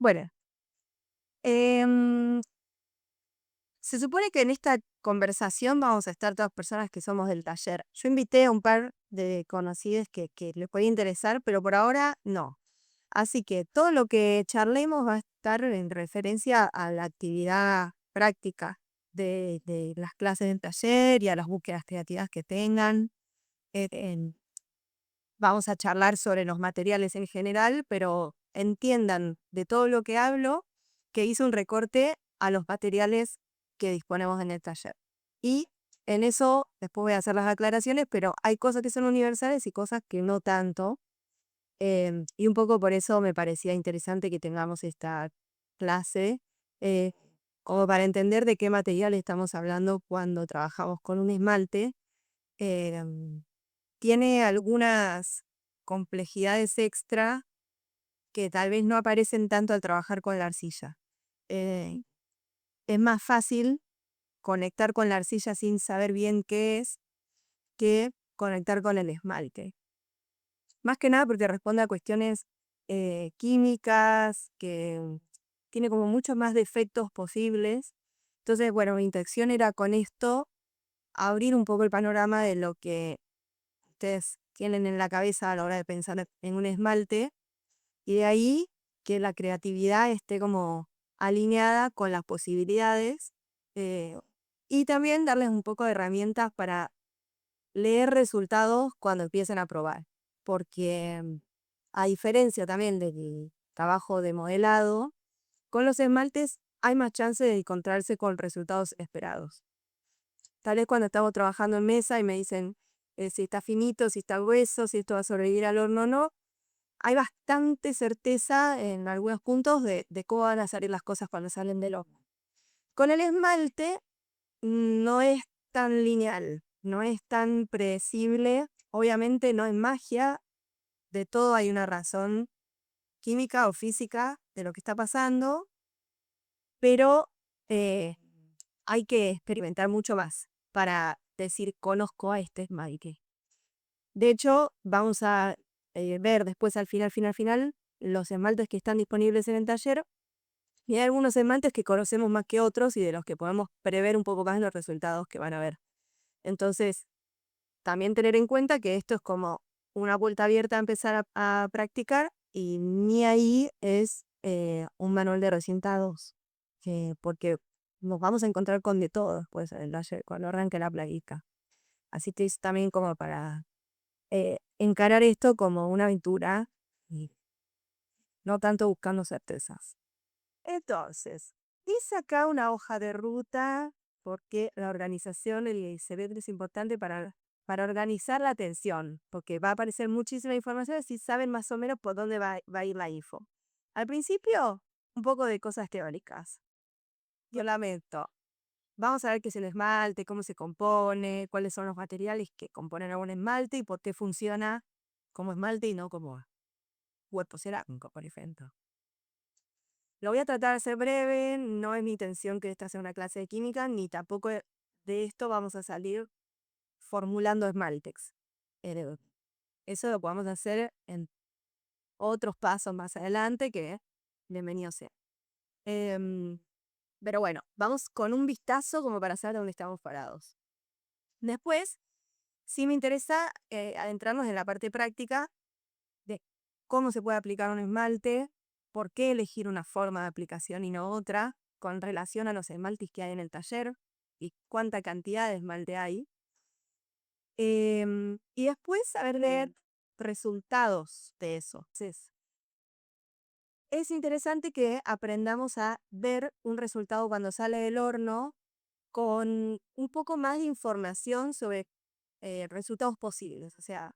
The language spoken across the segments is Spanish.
Bueno, em, se supone que en esta conversación vamos a estar todas personas que somos del taller. Yo invité a un par de conocidos que les podía interesar, pero por ahora no. Así que todo lo que charlemos va a estar en referencia a la actividad práctica de las clases del taller y a las búsquedas creativas que tengan. Vamos a charlar sobre los materiales en general, pero entiendan de todo lo que hablo que hice un recorte a los materiales que disponemos en el taller. Y en eso después voy a hacer las aclaraciones, pero hay cosas que son universales y cosas que no tanto. Y un poco por eso me parecía interesante que tengamos esta clase, eh, como para entender de qué material estamos hablando cuando trabajamos con un esmalte. em, Tiene algunas complejidades extra que tal vez no aparecen tanto al trabajar con la arcilla. Eh, es más fácil conectar con la arcilla sin saber bien qué es que conectar con el esmalte. Más que nada porque responde a cuestiones químicas, que tiene como muchos más defectos posibles. Entonces, bueno, mi intención era con esto abrir un poco el panorama de lo que ustedes tienen en la cabeza a la hora de pensar en un esmalte, y de ahí que la creatividad esté como alineada con las posibilidades, eh, y también darles un poco de herramientas para leer resultados cuando empiecen a probar. Porque a diferencia también del trabajo de modelado, con los esmaltes hay más chance de encontrarse con resultados esperados. Tal vez cuando estamos trabajando en mesa y me dicen si está finito, si está grueso, si esto va a sobrevivir al horno o no, hay bastante certeza en algunos puntos de cómo van a salir las cosas cuando salen del horno. Con el esmalte no es tan lineal, no es tan predecible. Obviamente no es magia, de todo hay una razón química o física de lo que está pasando, pero eh, hay que experimentar mucho más para decir conozco a este esmalte. De hecho, vamos a ver después al final, los esmaltes que están disponibles en el taller. Y hay algunos esmaltes que conocemos más que otros y de los que podemos prever un poco más los resultados que van a ver. Entonces, también tener en cuenta que esto es como una vuelta abierta a empezar a practicar, y ni ahí es un manual de resultados, porque nos vamos a encontrar con de todo después en el taller, cuando arranque la plaguita. Así que es también como para encarar esto como una aventura y no tanto buscando certezas. Entonces, dice acá una hoja de ruta, porque la organización el cerebro es importante para organizar la atención, porque va a aparecer muchísima información si saben más o menos por dónde va a ir la info. Al principio, un poco de cosas teóricas. Yo lamento. Vamos a ver qué es el esmalte, cómo se compone, cuáles son los materiales que componen a un esmalte y por qué funciona como esmalte y no como cuerpo cerámico, por ejemplo. Lo voy a tratar de ser breve, no es mi intención que esta sea una clase de química, ni tampoco de esto vamos a salir formulando esmaltes. Eh, Eso lo podemos hacer en otros pasos más adelante, que bienvenido sea. Em, pero bueno, vamos con un vistazo como para saber dónde estamos parados. Después, sí me interesa adentrarnos en la parte práctica de cómo se puede aplicar un esmalte, por qué elegir una forma de aplicación y no otra, con relación a los esmaltes que hay en el taller y cuánta cantidad de esmalte hay. Y después saber leer resultados de eso. Entonces, es interesante que aprendamos a ver un resultado cuando sale del horno con un poco más de información sobre resultados posibles. O sea,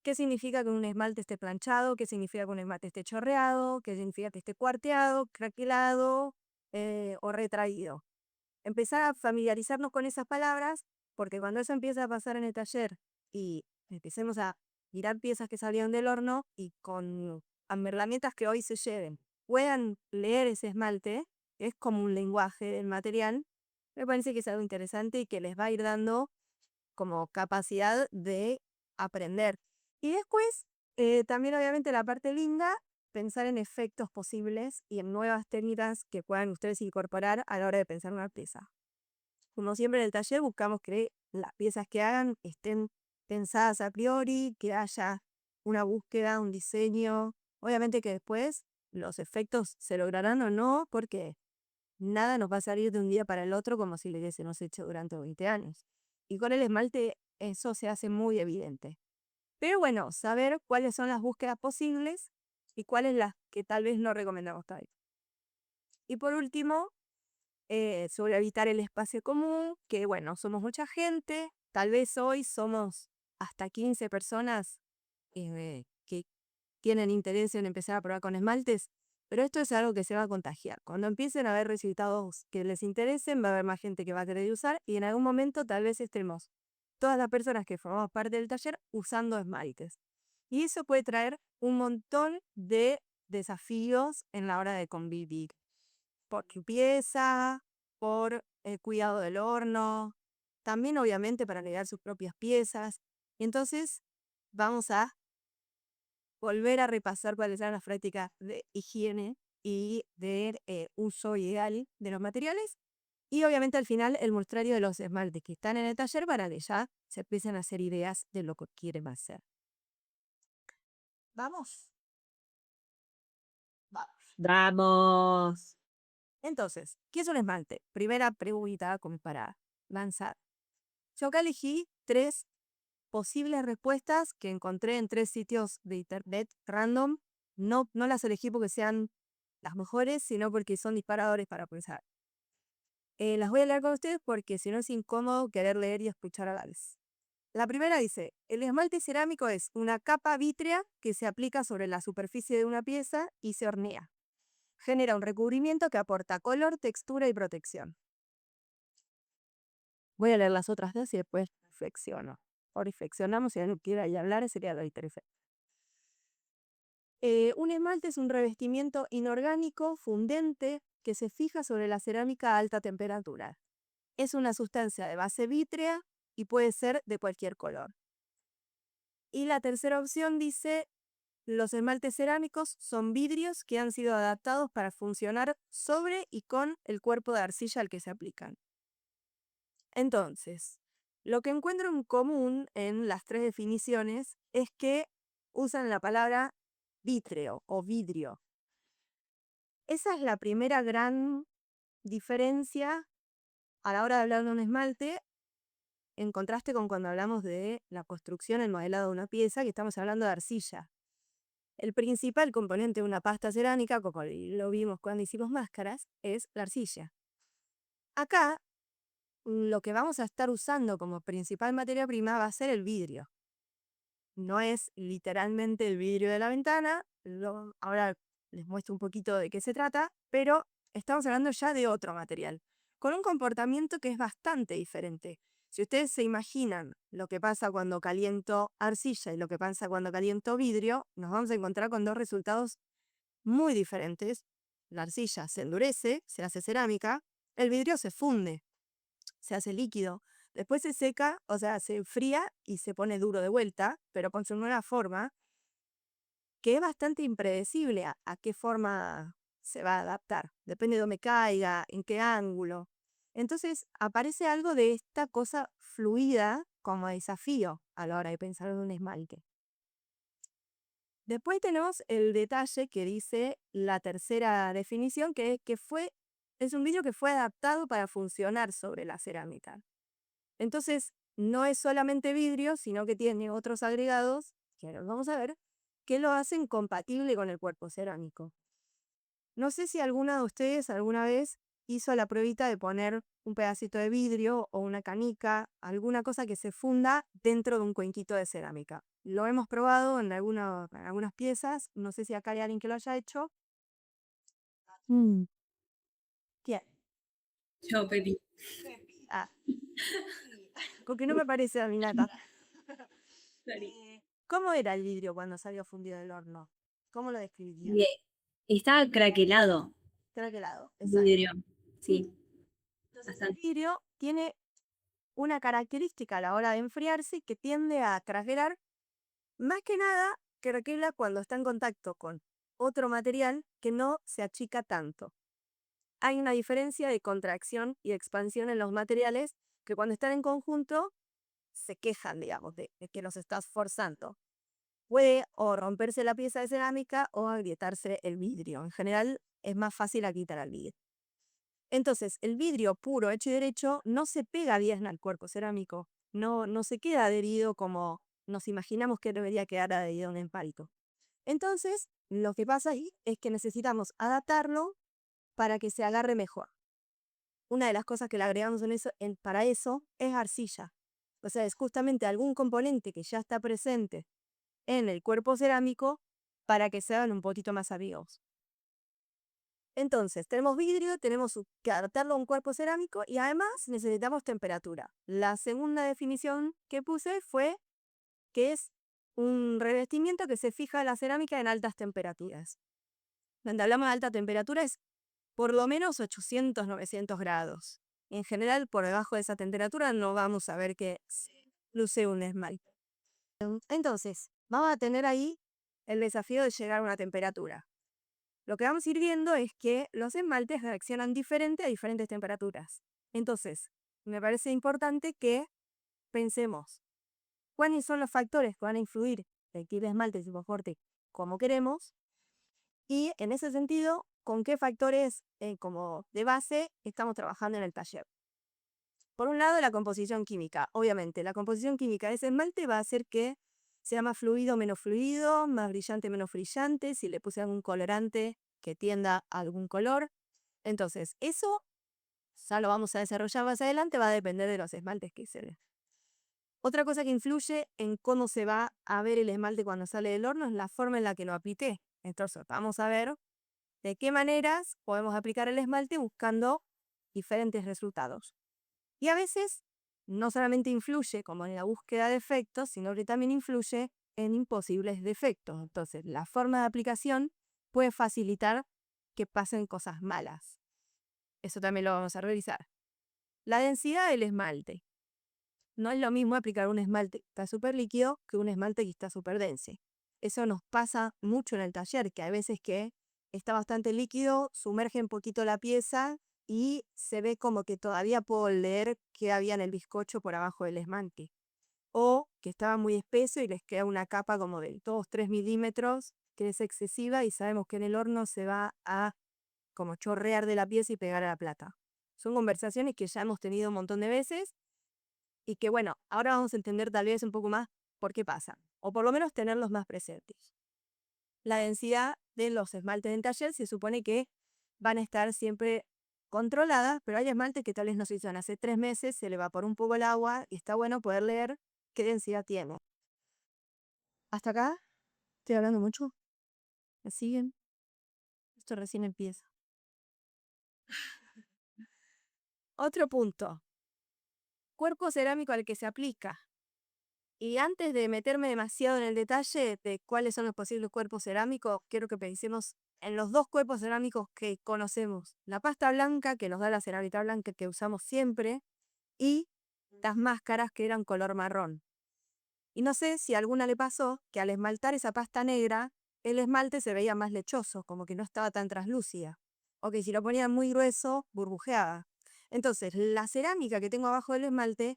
¿qué significa que un esmalte esté planchado? ¿Qué significa que un esmalte esté chorreado? ¿Qué significa que esté cuarteado, craquelado o retraído? Empezar a familiarizarnos con esas palabras, porque cuando eso empieza a pasar en el taller y empecemos a mirar piezas que salieron del horno y con herramientas que hoy se lleven, puedan leer ese esmalte, que es como un lenguaje del material, me parece que es algo interesante y que les va a ir dando como capacidad de aprender. Y después, también obviamente la parte linda pensar en efectos posibles y en nuevas técnicas que puedan ustedes incorporar a la hora de pensar una pieza. Como siempre en el taller buscamos que las piezas que hagan estén pensadas a priori, que haya una búsqueda, un diseño. Obviamente que después los efectos se lograrán o no, porque nada nos va a salir de un día para el otro como si lo hubiésemos hecho durante 20 años. Y con el esmalte eso se hace muy evidente. Pero bueno, saber cuáles son las búsquedas posibles y cuáles las que tal vez no recomendamos todavía. Y por último, sobre evitar el espacio común, que bueno, somos mucha gente, tal vez hoy somos hasta 15 personas que tienen interés en empezar a probar con esmaltes, pero esto es algo que se va a contagiar. Cuando empiecen a ver resultados que les interesen, va a haber más gente que va a querer usar y en algún momento tal vez estemos todas las personas que formamos parte del taller usando esmaltes. Y eso puede traer un montón de desafíos en la hora de convivir. Por limpieza, por el cuidado del horno, también obviamente para agregar sus propias piezas. Y entonces vamos a volver a repasar cuáles eran las prácticas de higiene y de uso ideal de los materiales. Y obviamente al final el muestrario de los esmaltes que están en el taller para que ya se empiecen a hacer ideas de lo que quieren hacer. ¿Vamos? Vamos. Vamos. Entonces, ¿qué es un esmalte? Primera pregunta como para lanzar. Yo acá elegí 3 posibles respuestas que encontré en 3 sitios de internet random. No las elegí porque sean las mejores, sino porque son disparadores para pensar. Las voy a leer con ustedes porque si no es incómodo querer leer y escuchar a la vez. La primera dice, el esmalte cerámico es una capa vítrea que se aplica sobre la superficie de una pieza y se hornea. Genera un recubrimiento que aporta color, textura y protección. Voy a leer las otras 2 y después reflexiono. O reflexionamos, si alguien quiere ahí hablar, sería lo interesante. Un esmalte es un revestimiento inorgánico, fundente, que se fija sobre la cerámica a alta temperatura. Es una sustancia de base vítrea y puede ser de cualquier color. Y la tercera opción dice, los esmaltes cerámicos son vidrios que han sido adaptados para funcionar sobre y con el cuerpo de arcilla al que se aplican. Entonces, lo que encuentro en común en las 3 definiciones es que usan la palabra vítreo o vidrio. Esa es la primera gran diferencia a la hora de hablar de un esmalte, en contraste con cuando hablamos de la construcción, el modelado de una pieza, que estamos hablando de arcilla. El principal componente de una pasta cerámica, como lo vimos cuando hicimos máscaras, es la arcilla. Acá, lo que vamos a estar usando como principal materia prima va a ser el vidrio. No es literalmente el vidrio de la ventana, ahora les muestro un poquito de qué se trata, pero estamos hablando ya de otro material, con un comportamiento que es bastante diferente. Si ustedes se imaginan lo que pasa cuando caliento arcilla y lo que pasa cuando caliento vidrio, nos vamos a encontrar con 2 resultados muy diferentes. La arcilla se endurece, se hace cerámica, el vidrio se funde, se hace líquido. Después se seca, o sea, se enfría y se pone duro de vuelta, pero con su nueva forma, que es bastante impredecible a qué forma se va a adaptar. Depende de dónde caiga, en qué ángulo. Entonces aparece algo de esta cosa fluida como desafío a la hora de pensar en un esmalte. Después tenemos el detalle que dice la tercera definición, es un vidrio que fue adaptado para funcionar sobre la cerámica. Entonces, no es solamente vidrio, sino que tiene otros agregados, que ahora los vamos a ver, que lo hacen compatible con el cuerpo cerámico. No sé si alguna de ustedes alguna vez hizo la pruebita de poner un pedacito de vidrio o una canica, alguna cosa que se funda dentro de un cuenquito de cerámica. Lo hemos probado en algunas piezas, no sé si acá hay alguien que lo haya hecho. ¿Quién? Yo, Pepi. Ah, porque no me parece a mí nada. Sorry. ¿Cómo era el vidrio cuando salió fundido del horno? ¿Cómo lo describirían? Bien. Está craquelado, Craquelado, exacto. vidrio. Sí, Entonces el bastante. vidrio tiene una característica a la hora de enfriarse que tiende a craquelar, más que nada craquela cuando está en contacto con otro material que no se achica tanto. Hay una diferencia de contracción y expansión en los materiales que cuando están en conjunto se quejan, digamos, de que los estás forzando. Puede o romperse la pieza de cerámica o agrietarse el vidrio. En general es más fácil quitar al vidrio. Entonces, el vidrio puro, hecho y derecho, no se pega bien al cuerpo cerámico. No se queda adherido como nos imaginamos que debería quedar adherido a un empalito. Entonces, lo que pasa ahí es que necesitamos adaptarlo para que se agarre mejor. Una de las cosas que le agregamos para eso es arcilla. O sea, es justamente algún componente que ya está presente en el cuerpo cerámico para que sean un poquito más amigos. Entonces, tenemos vidrio, tenemos que adaptarlo a un cuerpo cerámico y además necesitamos temperatura. La segunda definición que puse fue que es un revestimiento que se fija a la cerámica en altas temperaturas. Cuando hablamos de alta temperatura es por lo menos 800, 900 grados. En general, por debajo de esa temperatura no vamos a ver que luce un esmalte. Entonces, vamos a tener ahí el desafío de llegar a una temperatura. Lo que vamos a ir viendo es que los esmaltes reaccionan diferente a diferentes temperaturas. Entonces, me parece importante que pensemos cuáles son los factores que van a influir en que el esmalte se comporte como queremos y, en ese sentido, con qué factores como de base estamos trabajando en el taller. Por un lado, la composición química. Obviamente, la composición química de ese esmalte va a hacer que sea más fluido o menos fluido, más brillante o menos brillante, si le puse algún colorante que tienda a algún color. Entonces, eso ya lo vamos a desarrollar más adelante, va a depender de los esmaltes que se den. Otra cosa que influye en cómo se va a ver el esmalte cuando sale del horno es la forma en la que lo apliqué. Entonces, vamos a ver de qué maneras podemos aplicar el esmalte buscando diferentes resultados. Y a veces no solamente influye como en la búsqueda de efectos, sino que también influye en imposibles defectos. Entonces, la forma de aplicación puede facilitar que pasen cosas malas. Eso también lo vamos a revisar. La densidad del esmalte. No es lo mismo aplicar un esmalte que está súper líquido que un esmalte que está súper denso. Eso nos pasa mucho en el taller, que hay veces que está bastante líquido, sumerge un poquito la pieza y se ve como que todavía puedo leer qué había en el bizcocho por abajo del esmalte. O que estaba muy espeso y les queda una capa como de 2-3 milímetros, que es excesiva y sabemos que en el horno se va a como chorrear de la pieza y pegar a la plata. Son conversaciones que ya hemos tenido un montón de veces y que bueno, ahora vamos a entender tal vez un poco más por qué pasa, o por lo menos tenerlos más presentes. La densidad de los esmaltes en taller se supone que van a estar siempre controladas, pero hay esmaltes que tal vez no se usan hace 3 meses, se le evaporó un poco el agua y está bueno poder leer qué densidad tiene. ¿Hasta acá? ¿Estoy hablando mucho? ¿Me siguen? Esto recién empieza. Otro punto. Cuerpo cerámico al que se aplica. Y antes de meterme demasiado en el detalle de cuáles son los posibles cuerpos cerámicos, quiero que pensemos en los dos cuerpos cerámicos que conocemos. La pasta blanca, que nos da la cerámica blanca que usamos siempre, y las máscaras que eran color marrón. Y no sé si a alguna le pasó que al esmaltar esa pasta negra, el esmalte se veía más lechoso, como que no estaba tan translúcida. O que si lo ponían muy grueso, burbujeaba. Entonces, la cerámica que tengo abajo del esmalte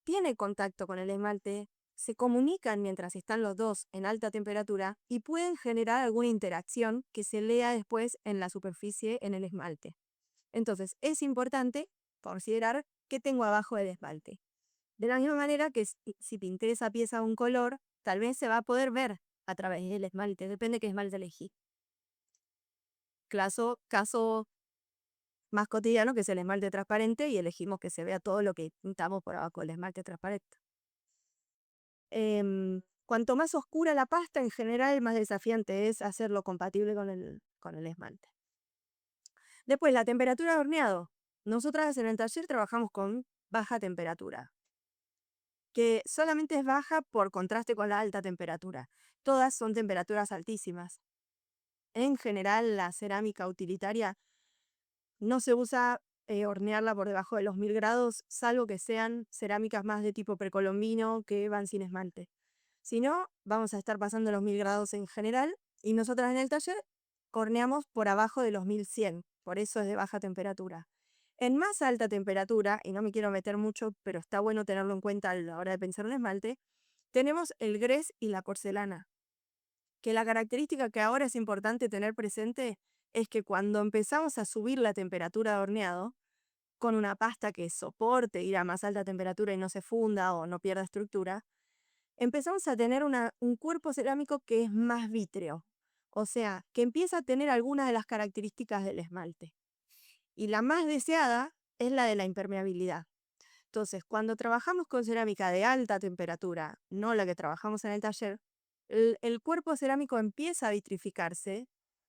tiene contacto con el esmalte, se comunican mientras están los dos en alta temperatura y pueden generar alguna interacción que se lea después en la superficie en el esmalte. Entonces, es importante considerar qué tengo abajo del esmalte. De la misma manera que si pinté esa pieza de un color, tal vez se va a poder ver a través del esmalte, depende de qué esmalte elegí. Caso más cotidiano, que es el esmalte transparente, y elegimos que se vea todo lo que pintamos por abajo del esmalte transparente. Cuanto más oscura la pasta, en general, más desafiante es hacerlo compatible con el esmalte. Después, la temperatura de horneado. Nosotras en el taller trabajamos con baja temperatura, que solamente es baja por contraste con la alta temperatura. Todas son temperaturas altísimas. En general, la cerámica utilitaria no se usa hornearla por debajo de los 1000 grados, salvo que sean cerámicas más de tipo precolombino que van sin esmalte. Si no, vamos a estar pasando los 1000 grados en general Y nosotras en el taller horneamos por abajo de los 1100, por eso es de baja temperatura. En más alta temperatura, y no me quiero meter mucho, pero está bueno tenerlo en cuenta a la hora de pensar en esmalte, tenemos el grés y la porcelana. Que la característica que ahora es importante tener presente es que cuando empezamos a subir la temperatura de horneado, con una pasta que soporte ir a más alta temperatura y no se funda o no pierda estructura, empezamos a tener un cuerpo cerámico que es más vítreo, o sea, que empieza a tener algunas de las características del esmalte. Y la más deseada es la de la impermeabilidad. Entonces, cuando trabajamos con cerámica de alta temperatura, no la que trabajamos en el taller, el cuerpo cerámico empieza a vitrificarse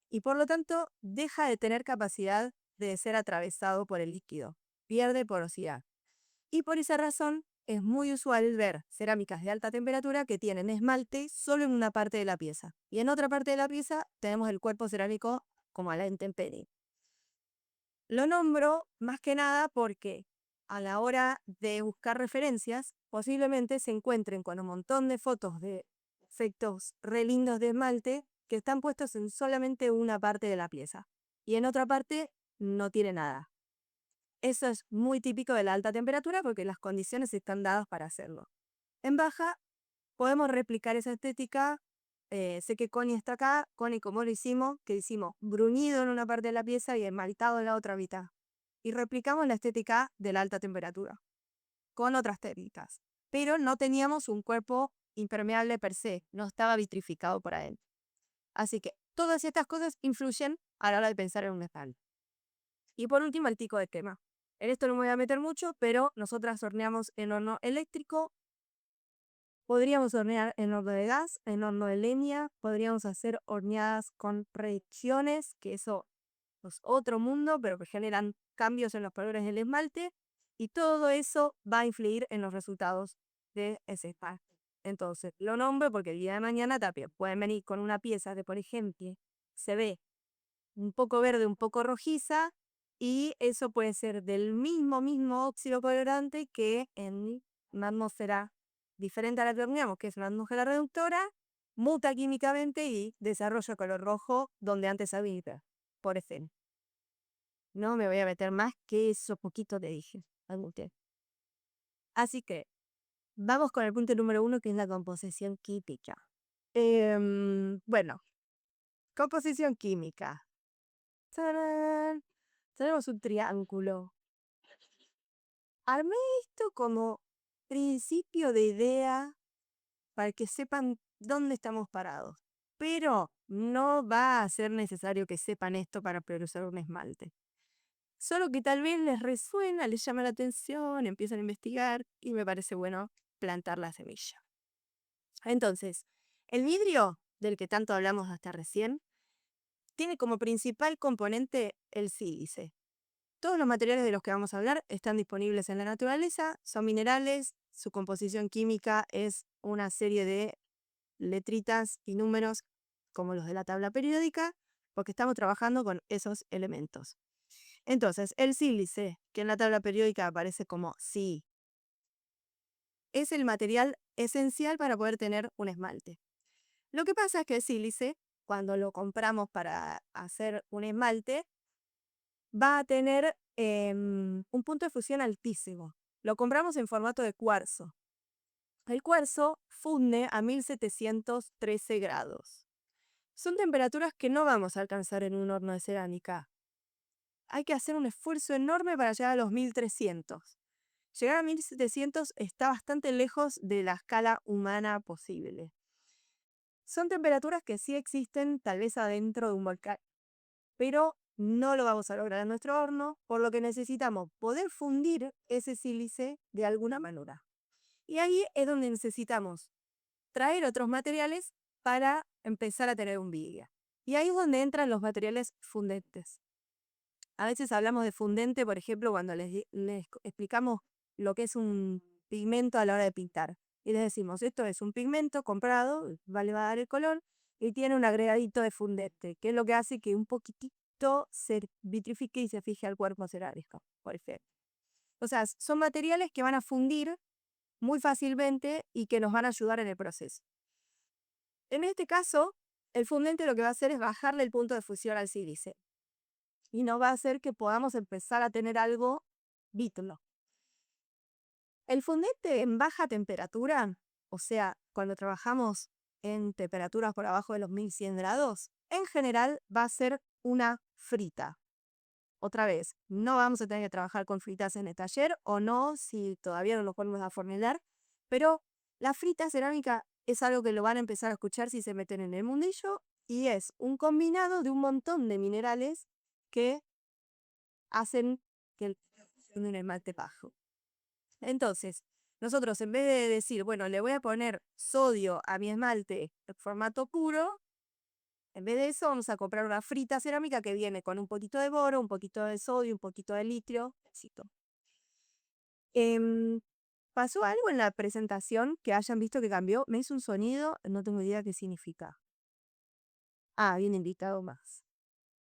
y por lo tanto deja de tener capacidad de ser atravesado por el líquido, pierde porosidad. Y por esa razón es muy usual ver cerámicas de alta temperatura que tienen esmalte solo en una parte de la pieza. Y en otra parte de la pieza tenemos el cuerpo cerámico como a la intemperie. Lo nombro más que nada porque a la hora de buscar referencias, posiblemente se encuentren con un montón de fotos de efectos re lindos de esmalte que están puestos en solamente una parte de la pieza. Y en otra parte no tiene nada. Eso es muy típico de la alta temperatura porque las condiciones están dadas para hacerlo. En baja podemos replicar esa estética. Sé que Connie está acá. Connie, ¿cómo lo hicimos? Que hicimos bruñido en una parte de la pieza y esmaltado en la otra mitad. Y replicamos la estética de la alta temperatura con otras técnicas. Pero no teníamos un cuerpo impermeable per se, no estaba vitrificado por adentro. Así que todas estas cosas influyen a la hora de pensar en un esmalte. Y por último, el tico de quema. En esto no me voy a meter mucho, pero nosotras horneamos en horno eléctrico. Podríamos hornear en horno de gas, en horno de leña. Podríamos hacer horneadas con proyecciones, que eso es otro mundo, pero que generan cambios en los colores del esmalte. Y todo eso va a influir en los resultados de ese esmalte. Entonces, lo nombro porque el día de mañana también pueden venir con una pieza de, por ejemplo, se ve un poco verde, un poco rojiza, y eso puede ser del mismo óxido colorante que en una atmósfera diferente a la que horneamos, que es una atmósfera reductora, muta químicamente y desarrolla color rojo donde antes había, por ejemplo. No me voy a meter más que eso poquito te dije. Así que vamos con el punto número 1, que es la composición química. Bueno, composición química. ¡Tarán! Tenemos un triángulo. Armé esto como principio de idea para que sepan dónde estamos parados. Pero no va a ser necesario que sepan esto para producir un esmalte. Solo que tal vez les resuena, les llama la atención, empiezan a investigar y me parece bueno plantar la semilla. Entonces, el vidrio, del que tanto hablamos hasta recién, tiene como principal componente el sílice. Todos los materiales de los que vamos a hablar están disponibles en la naturaleza, son minerales, su composición química es una serie de letritas y números como los de la tabla periódica, porque estamos trabajando con esos elementos. Entonces, el sílice, que en la tabla periódica aparece como Si, es el material esencial para poder tener un esmalte. Lo que pasa es que el sílice, cuando lo compramos para hacer un esmalte, va a tener un punto de fusión altísimo. Lo compramos en formato de cuarzo. El cuarzo funde a 1713 grados. Son temperaturas que no vamos a alcanzar en un horno de cerámica. Hay que hacer un esfuerzo enorme para llegar a los 1300. Llegar a 1700 está bastante lejos de la escala humana posible. Son temperaturas que sí existen tal vez adentro de un volcán, pero no lo vamos a lograr en nuestro horno, por lo que necesitamos poder fundir ese sílice de alguna manera. Y ahí es donde necesitamos traer otros materiales para empezar a tener un vidrio. Y ahí es donde entran los materiales fundentes. A veces hablamos de fundente, por ejemplo, cuando les explicamos lo que es un pigmento a la hora de pintar. Y les decimos, esto es un pigmento comprado, le va a dar el color, y tiene un agregadito de fundente, que es lo que hace que un poquitito se vitrifique y se fije al cuerpo cerámico, por ejemplo. O sea, son materiales que van a fundir muy fácilmente y que nos van a ayudar en el proceso. En este caso, el fundente lo que va a hacer es bajarle el punto de fusión al sílice y nos va a hacer que podamos empezar a tener algo vítreo. El fundente en baja temperatura, o sea, cuando trabajamos en temperaturas por abajo de los 1100 grados, en general va a ser una frita. Otra vez, no vamos a tener que trabajar con fritas en el taller o no, si todavía no lo podemos afornelar, pero la frita cerámica es algo que lo van a empezar a escuchar si se meten en el mundillo y es un combinado de un montón de minerales que hacen que el esmalte bajo. Entonces, nosotros en vez de decir, bueno, le voy a poner sodio a mi esmalte en formato puro, en vez de eso vamos a comprar una frita cerámica que viene con un poquito de boro, un poquito de sodio, un poquito de litio. ¿Pasó algo en la presentación que hayan visto que cambió? Me hizo un sonido, no tengo idea qué significa. Ah, viene invitado más.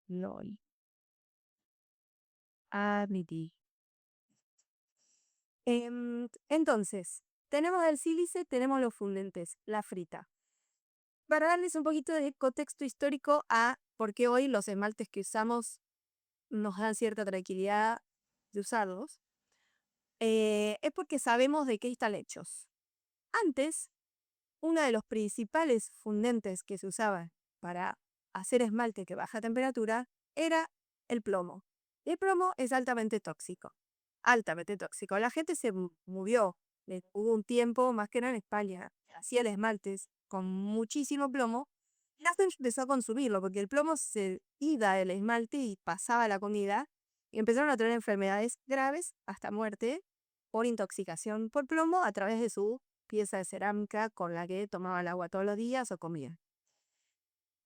LOL. Admití. Entonces, tenemos el sílice, tenemos los fundentes, la frita. Para darles un poquito de contexto histórico a por qué hoy los esmaltes que usamos nos dan cierta tranquilidad de usarlos, es porque sabemos de qué están hechos. Antes, uno de los principales fundentes que se usaba para hacer esmalte que baja temperatura era el plomo. El plomo es altamente tóxico. Altamente tóxico. La gente se movió. Hubo un tiempo, más que nada en España, hacía el esmaltes con muchísimo plomo. La gente empezó a consumirlo porque el plomo se iba del esmalte y pasaba a la comida y empezaron a tener enfermedades graves hasta muerte por intoxicación por plomo a través de su pieza de cerámica con la que tomaba el agua todos los días o comía.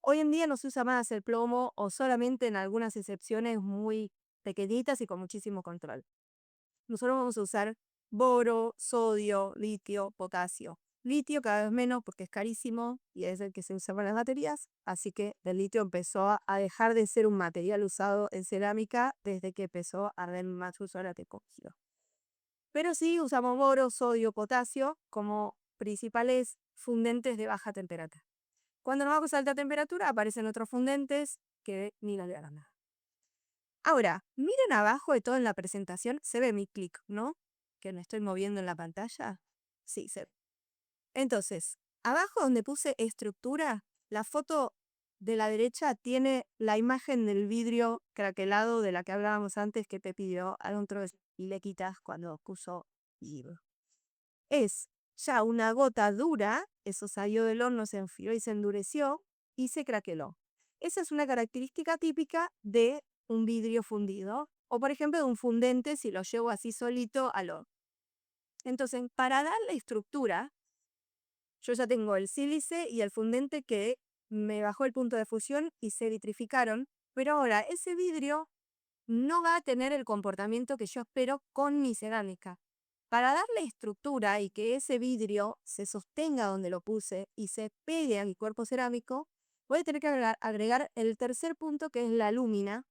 Hoy en día no se usa más el plomo o solamente en algunas excepciones muy pequeñitas y con muchísimo control. Nosotros vamos a usar boro, sodio, litio, potasio. Litio cada vez menos porque es carísimo y es el que se usa para las baterías, así que el litio empezó a dejar de ser un material usado en cerámica desde que empezó a haber más uso de la tecnología. Pero sí usamos boro, sodio, potasio como principales fundentes de baja temperatura. Cuando nos vamos a alta temperatura aparecen otros fundentes que ni nos le dan nada. Ahora, miren abajo de todo en la presentación, se ve mi clic, ¿no? Que me estoy moviendo en la pantalla. Sí, se ve. Entonces, abajo donde puse estructura, la foto de la derecha tiene la imagen del vidrio craquelado de la que hablábamos antes que te pidió Alondro y le quitas cuando puso libro. Es ya una gota dura, eso salió del horno, se enfrió y se endureció y se craqueló. Esa es una característica típica de un vidrio fundido o por ejemplo de un fundente si lo llevo así solito al horno. Entonces, para darle estructura, yo ya tengo el sílice y el fundente que me bajó el punto de fusión y se vitrificaron, pero ahora ese vidrio no va a tener el comportamiento que yo espero con mi cerámica. Para darle estructura y que ese vidrio se sostenga donde lo puse y se pegue a mi cuerpo cerámico, voy a tener que agregar el tercer punto que es la alúmina.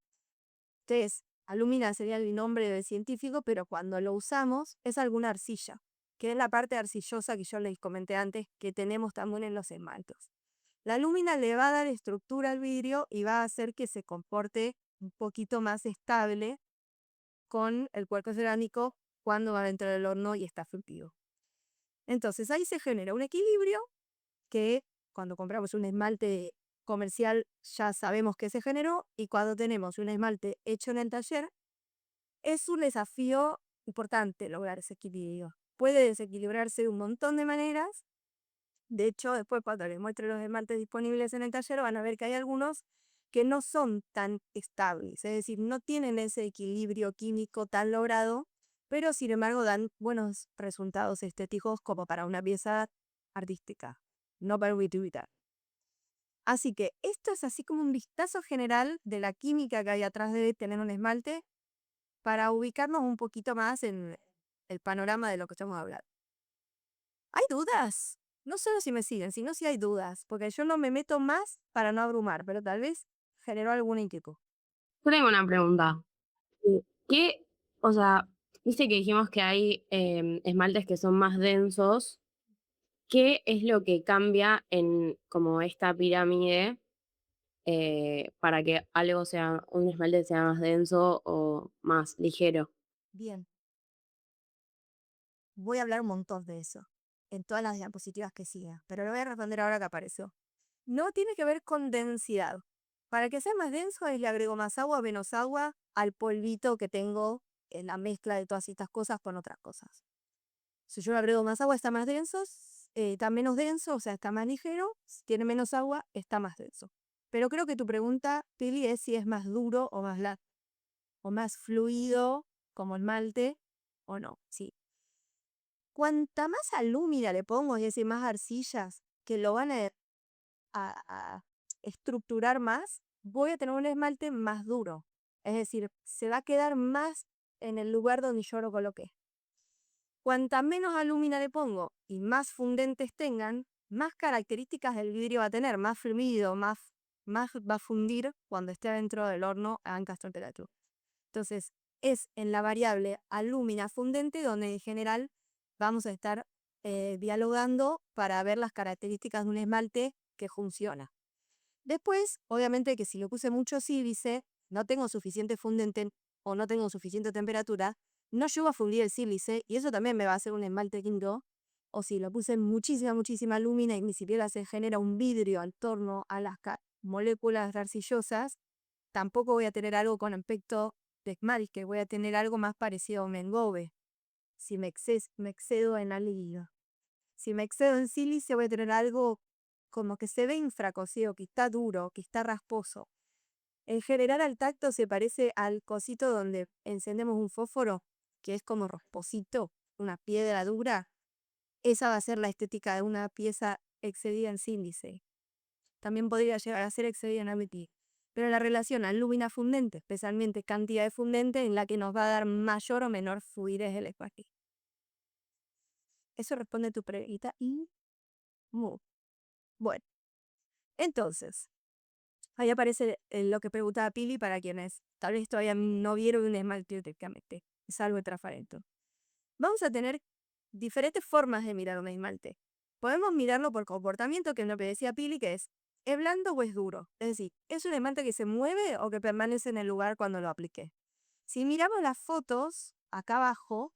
Entonces, alúmina sería el nombre del científico, pero cuando lo usamos es alguna arcilla, que es la parte arcillosa que yo les comenté antes que tenemos también en los esmaltos. La alúmina le va a dar estructura al vidrio y va a hacer que se comporte un poquito más estable con el cuerpo cerámico cuando va dentro del horno y está fundido. Entonces ahí se genera un equilibrio que cuando compramos un esmalte comercial ya sabemos que se generó y cuando tenemos un esmalte hecho en el taller es un desafío importante lograr ese equilibrio. Puede desequilibrarse de un montón de maneras. De hecho, después cuando les muestre los esmaltes disponibles en el taller van a ver que hay algunos que no son tan estables, es decir, no tienen ese equilibrio químico tan logrado, pero sin embargo dan buenos resultados estéticos como para una pieza artística, no para un utilitario. Así que esto es así como un vistazo general de la química que hay atrás de tener un esmalte para ubicarnos un poquito más en el panorama de lo que estamos hablando. ¿Hay dudas? No solo si me siguen, sino si hay dudas, porque yo no me meto más para no abrumar, pero tal vez generó alguna inquietud. Yo tengo una pregunta. ¿Qué, o sea, viste que dijimos que hay esmaltes que son más densos? ¿Qué es lo que cambia en como esta pirámide para que algo sea, un esmalte sea más denso o más ligero. Bien, voy a hablar un montón de eso en todas las diapositivas que sigan, pero lo voy a responder ahora que apareció. No tiene que ver con densidad. Para que sea más denso, le agrego más agua, menos agua al polvito que tengo en la mezcla de todas estas cosas con otras cosas. Si yo le agrego más agua, está más denso, está menos denso, o sea, está más ligero. Si tiene menos agua, está más denso. Pero creo que tu pregunta, Pili, es si es más duro o más fluido, como el malte, o no. Sí. Cuanta más alúmina le pongo, es decir, más arcillas que lo van a estructurar más, voy a tener un esmalte más duro. Es decir, se va a quedar más en el lugar donde yo lo coloqué. Cuanta menos alúmina le pongo y más fundentes tengan, más características del vidrio va a tener, más fluido, más va a fundir cuando esté dentro del horno a Ancaster temperatura. Entonces, es en la variable alúmina fundente donde en general vamos a estar dialogando para ver las características de un esmalte que funciona. Después, obviamente que si le puse mucho sílice, no tengo suficiente fundente o no tengo suficiente temperatura, no llego a fundir el sílice y eso también me va a hacer un esmalte quinto. O si lo puse muchísima alúmina y ni siquiera se genera un vidrio en torno a las moléculas arcillosas, tampoco voy a tener algo con aspecto de esmalte, voy a tener algo más parecido a un engobe, si me excedo en alilo. Si me excedo en sílice voy a tener algo como que se ve infracocido, que está duro, que está rasposo. En general al tacto se parece al cosito donde encendemos un fósforo, que es como rasposito, una piedra dura. Esa va a ser la estética de una pieza excedida en sílice. También podría llegar a ser excedida en ABT. Pero la relación alúmina fundente, especialmente cantidad de fundente, en la que nos va a dar mayor o menor fluidez del espacio. Eso responde a tu pregunta y bueno. Entonces, ahí aparece lo que preguntaba Pili para quienes tal vez todavía no vieron un esmalte directamente. Es algo transparente. Vamos a tener diferentes formas de mirar un esmalte. Podemos mirarlo por comportamiento, que es lo que decía Pili, que ¿es blando o es duro? Es decir, ¿es un esmalte que se mueve o que permanece en el lugar cuando lo apliqué? Si miramos las fotos, acá abajo,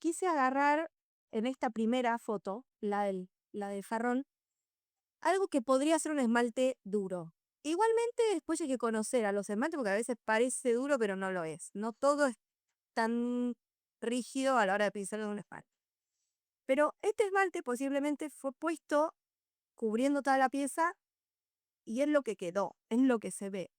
quise agarrar en esta primera foto, la del jarrón, algo que podría ser un esmalte duro. Igualmente después hay que conocer a los esmaltes porque a veces parece duro pero no lo es. No todo es tan rígido a la hora de pincelar un esmalte. Pero este esmalte posiblemente fue puesto cubriendo toda la pieza y es lo que quedó, es lo que se ve.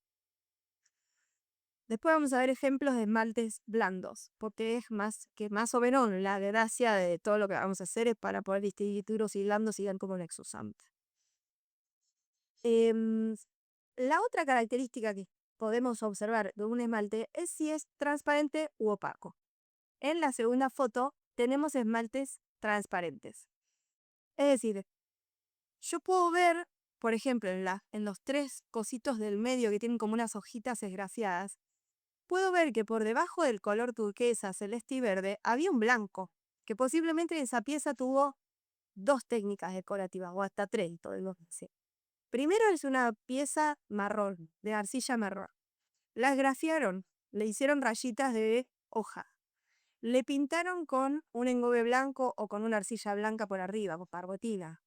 Después vamos a ver ejemplos de esmaltes blandos, porque es más o menos la gracia de todo lo que vamos a hacer es para poder distinguir duros y blandos y dan como un exusante. La otra característica que podemos observar de un esmalte es si es transparente u opaco. En la segunda foto tenemos esmaltes transparentes. Es decir, yo puedo ver, por ejemplo, en los tres cositos del medio que tienen como unas hojitas esgraciadas, puedo ver que por debajo del color turquesa, celeste y verde había un blanco, que posiblemente esa pieza tuvo dos técnicas decorativas o hasta tres, todo lo que sé. Primero es una pieza marrón, de arcilla marrón. La esgrafiaron, le hicieron rayitas de hoja. Le pintaron con un engobe blanco o con una arcilla blanca por arriba, con pargotina.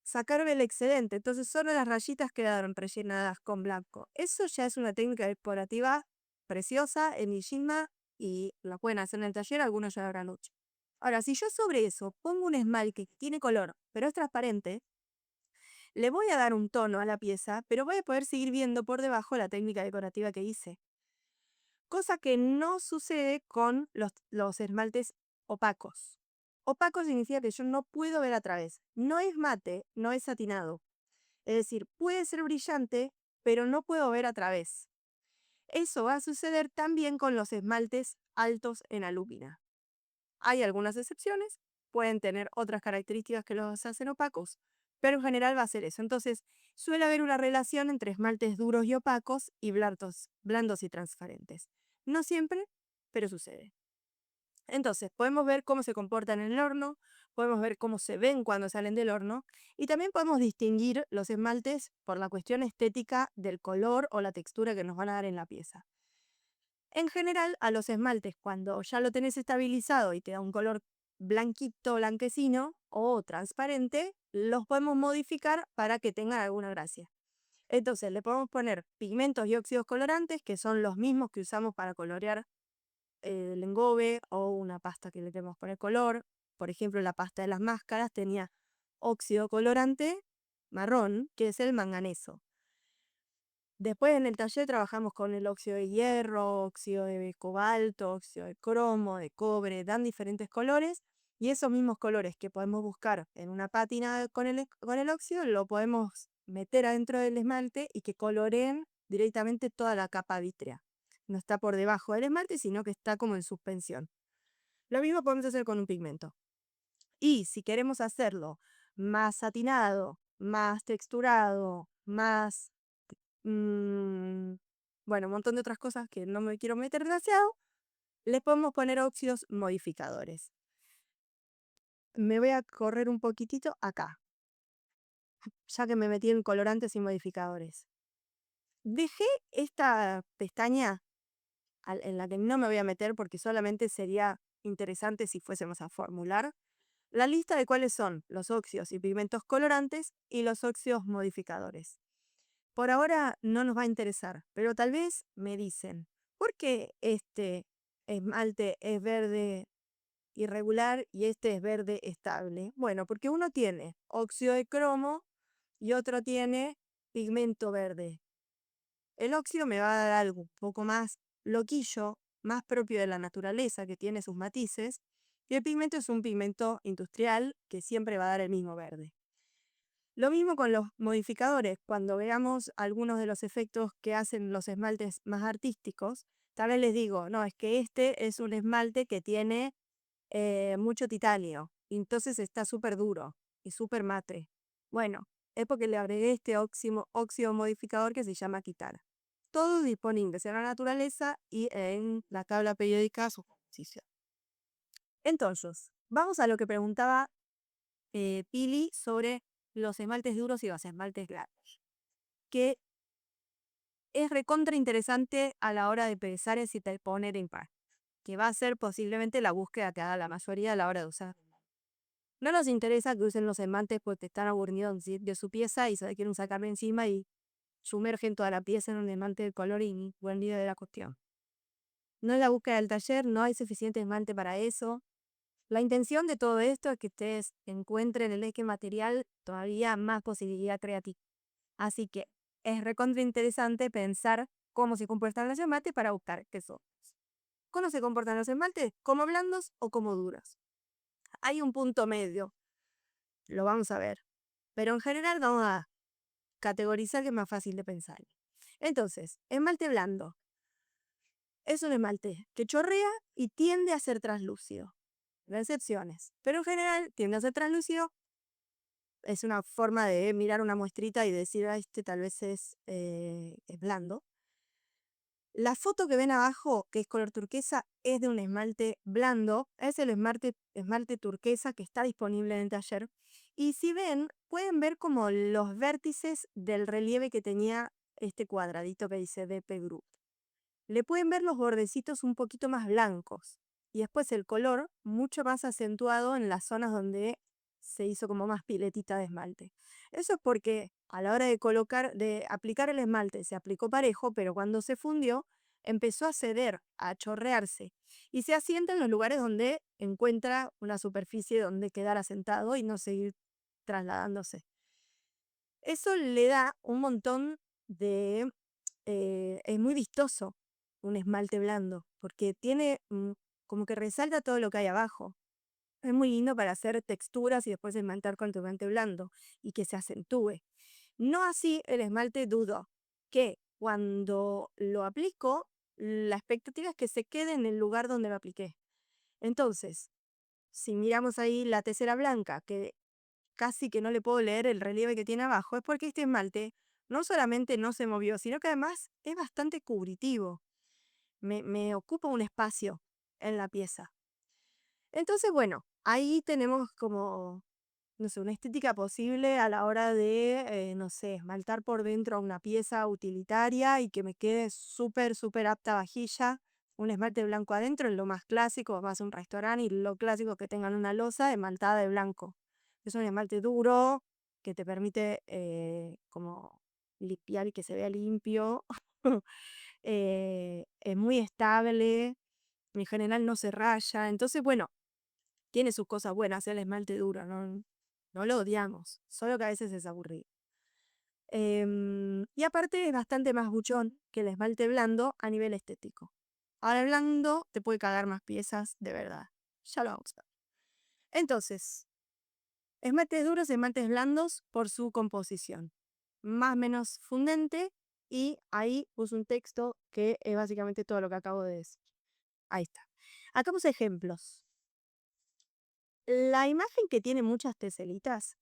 Sacaron el excedente, entonces solo las rayitas quedaron rellenadas con blanco. Eso ya es una técnica decorativa preciosa en Nishima y la pueden hacer en el taller, algunos ya lo habrán hecho. Ahora, si yo sobre eso pongo un esmalte que tiene color, pero es transparente, le voy a dar un tono a la pieza, pero voy a poder seguir viendo por debajo la técnica decorativa que hice. Cosa que no sucede con los esmaltes opacos. Opaco significa que yo no puedo ver a través. No es mate, no es satinado. Es decir, puede ser brillante, pero no puedo ver a través. Eso va a suceder también con los esmaltes altos en alúmina. Hay algunas excepciones, pueden tener otras características que los hacen opacos, pero en general va a ser eso. Entonces, suele haber una relación entre esmaltes duros y opacos y blandos y transparentes. No siempre, pero sucede. Entonces, podemos ver cómo se comportan en el horno, podemos ver cómo se ven cuando salen del horno y también podemos distinguir los esmaltes por la cuestión estética del color o la textura que nos van a dar en la pieza. En general, a los esmaltes, cuando ya lo tenés estabilizado y te da un color blanquito, blanquecino o transparente, los podemos modificar para que tengan alguna gracia. Entonces, le podemos poner pigmentos y óxidos colorantes, que son los mismos que usamos para colorear el engobe o una pasta que le queremos poner color. Por ejemplo, la pasta de las máscaras tenía óxido colorante marrón, que es el manganeso. Después en el taller trabajamos con el óxido de hierro, óxido de cobalto, óxido de cromo, de cobre, dan diferentes colores y esos mismos colores que podemos buscar en una pátina con el óxido lo podemos meter adentro del esmalte y que coloreen directamente toda la capa vítrea. No está por debajo del esmalte, sino que está como en suspensión. Lo mismo podemos hacer con un pigmento. Y si queremos hacerlo más satinado, más texturado, más bueno, un montón de otras cosas que no me quiero meter demasiado, les podemos poner óxidos modificadores. Me voy a correr un poquitito acá, ya que me metí en colorantes y modificadores. Dejé esta pestaña en la que no me voy a meter porque solamente sería interesante si fuésemos a formular la lista de cuáles son los óxidos y pigmentos colorantes y los óxidos modificadores. Por ahora no nos va a interesar, pero tal vez me dicen, ¿por qué este esmalte es verde irregular y este es verde estable? Bueno, porque uno tiene óxido de cromo y otro tiene pigmento verde. El óxido me va a dar algo un poco más loquillo, más propio de la naturaleza, que tiene sus matices, y el pigmento es un pigmento industrial que siempre va a dar el mismo verde. Lo mismo con los modificadores. Cuando veamos algunos de los efectos que hacen los esmaltes más artísticos, tal vez les digo, no, es que este es un esmalte que tiene mucho titanio, y entonces está súper duro y súper mate. Bueno, es porque le agregué este óxido modificador que se llama quitara. Todos disponibles en la naturaleza y en la tabla periódica su composición. Entonces, vamos a lo que preguntaba Pili sobre los esmaltes duros y los esmaltes blandos, que es recontra interesante a la hora de pensar en si te poner en par, que va a ser posiblemente la búsqueda que haga la mayoría a la hora de usar. No nos interesa que usen los esmaltes porque están aburridos de su pieza y se quieren sacarle encima y sumergen toda la pieza en un esmalte de color y buen día de la cuestión. No es la búsqueda del taller, no hay suficiente esmalte para eso. La intención de todo esto es que ustedes encuentren en el eje material todavía más posibilidad creativa. Así que es recontra interesante pensar cómo se comportan los esmaltes para buscar qué son. ¿Cómo se comportan los esmaltes? ¿Como blandos o como duros? Hay un punto medio, lo vamos a ver. Pero en general vamos a categorizar que es más fácil de pensar. Entonces, esmalte blando. Es un esmalte que chorrea y tiende a ser translúcido. Hay excepciones, pero en general tiende a ser translúcido. Es una forma de mirar una muestrita y decir, este tal vez es blando. La foto que ven abajo, que es color turquesa, es de un esmalte blando. Es el esmalte turquesa que está disponible en el taller. Y si ven, pueden ver como los vértices del relieve que tenía este cuadradito que dice BP Group. Le pueden ver los bordecitos un poquito más blancos. Y después el color mucho más acentuado en las zonas donde se hizo como más piletita de esmalte. Eso es porque a la hora de aplicar el esmalte se aplicó parejo, pero cuando se fundió empezó a ceder, a chorrearse y se asienta en los lugares donde encuentra una superficie donde quedar asentado y no seguir trasladándose. Eso le da un montón de... es muy vistoso un esmalte blando porque tiene como que resalta todo lo que hay abajo. Es muy lindo para hacer texturas y después esmaltar con tu esmalte blando y que se acentúe. No así el esmalte dudo, que cuando lo aplico, la expectativa es que se quede en el lugar donde lo apliqué. Entonces, si miramos ahí la tesera blanca, que casi que no le puedo leer el relieve que tiene abajo, es porque este esmalte no solamente no se movió, sino que además es bastante cubritivo. Me ocupa un espacio en la pieza. Entonces, bueno, ahí tenemos como, no sé, una estética posible a la hora de, no sé, esmaltar por dentro una pieza utilitaria y que me quede súper, súper apta vajilla. Un esmalte blanco adentro es lo más clásico, vas a un restaurante y lo clásico es que tengan una losa esmaltada de blanco. Es un esmalte duro que te permite como limpiar y que se vea limpio. Es muy estable, en general no se raya. Entonces, bueno, tiene sus cosas buenas el esmalte duro, no lo odiamos, solo que a veces es aburrido. Y aparte es bastante más buchón que el esmalte blando a nivel estético. Ahora el blando te puede cagar más piezas de verdad. Ya lo vamos a ver. Entonces, esmaltes duros, esmaltes blandos por su composición. Más o menos fundente y ahí puse un texto que es básicamente todo lo que acabo de decir. Ahí está. Acá puse ejemplos. La imagen que tiene muchas teselitas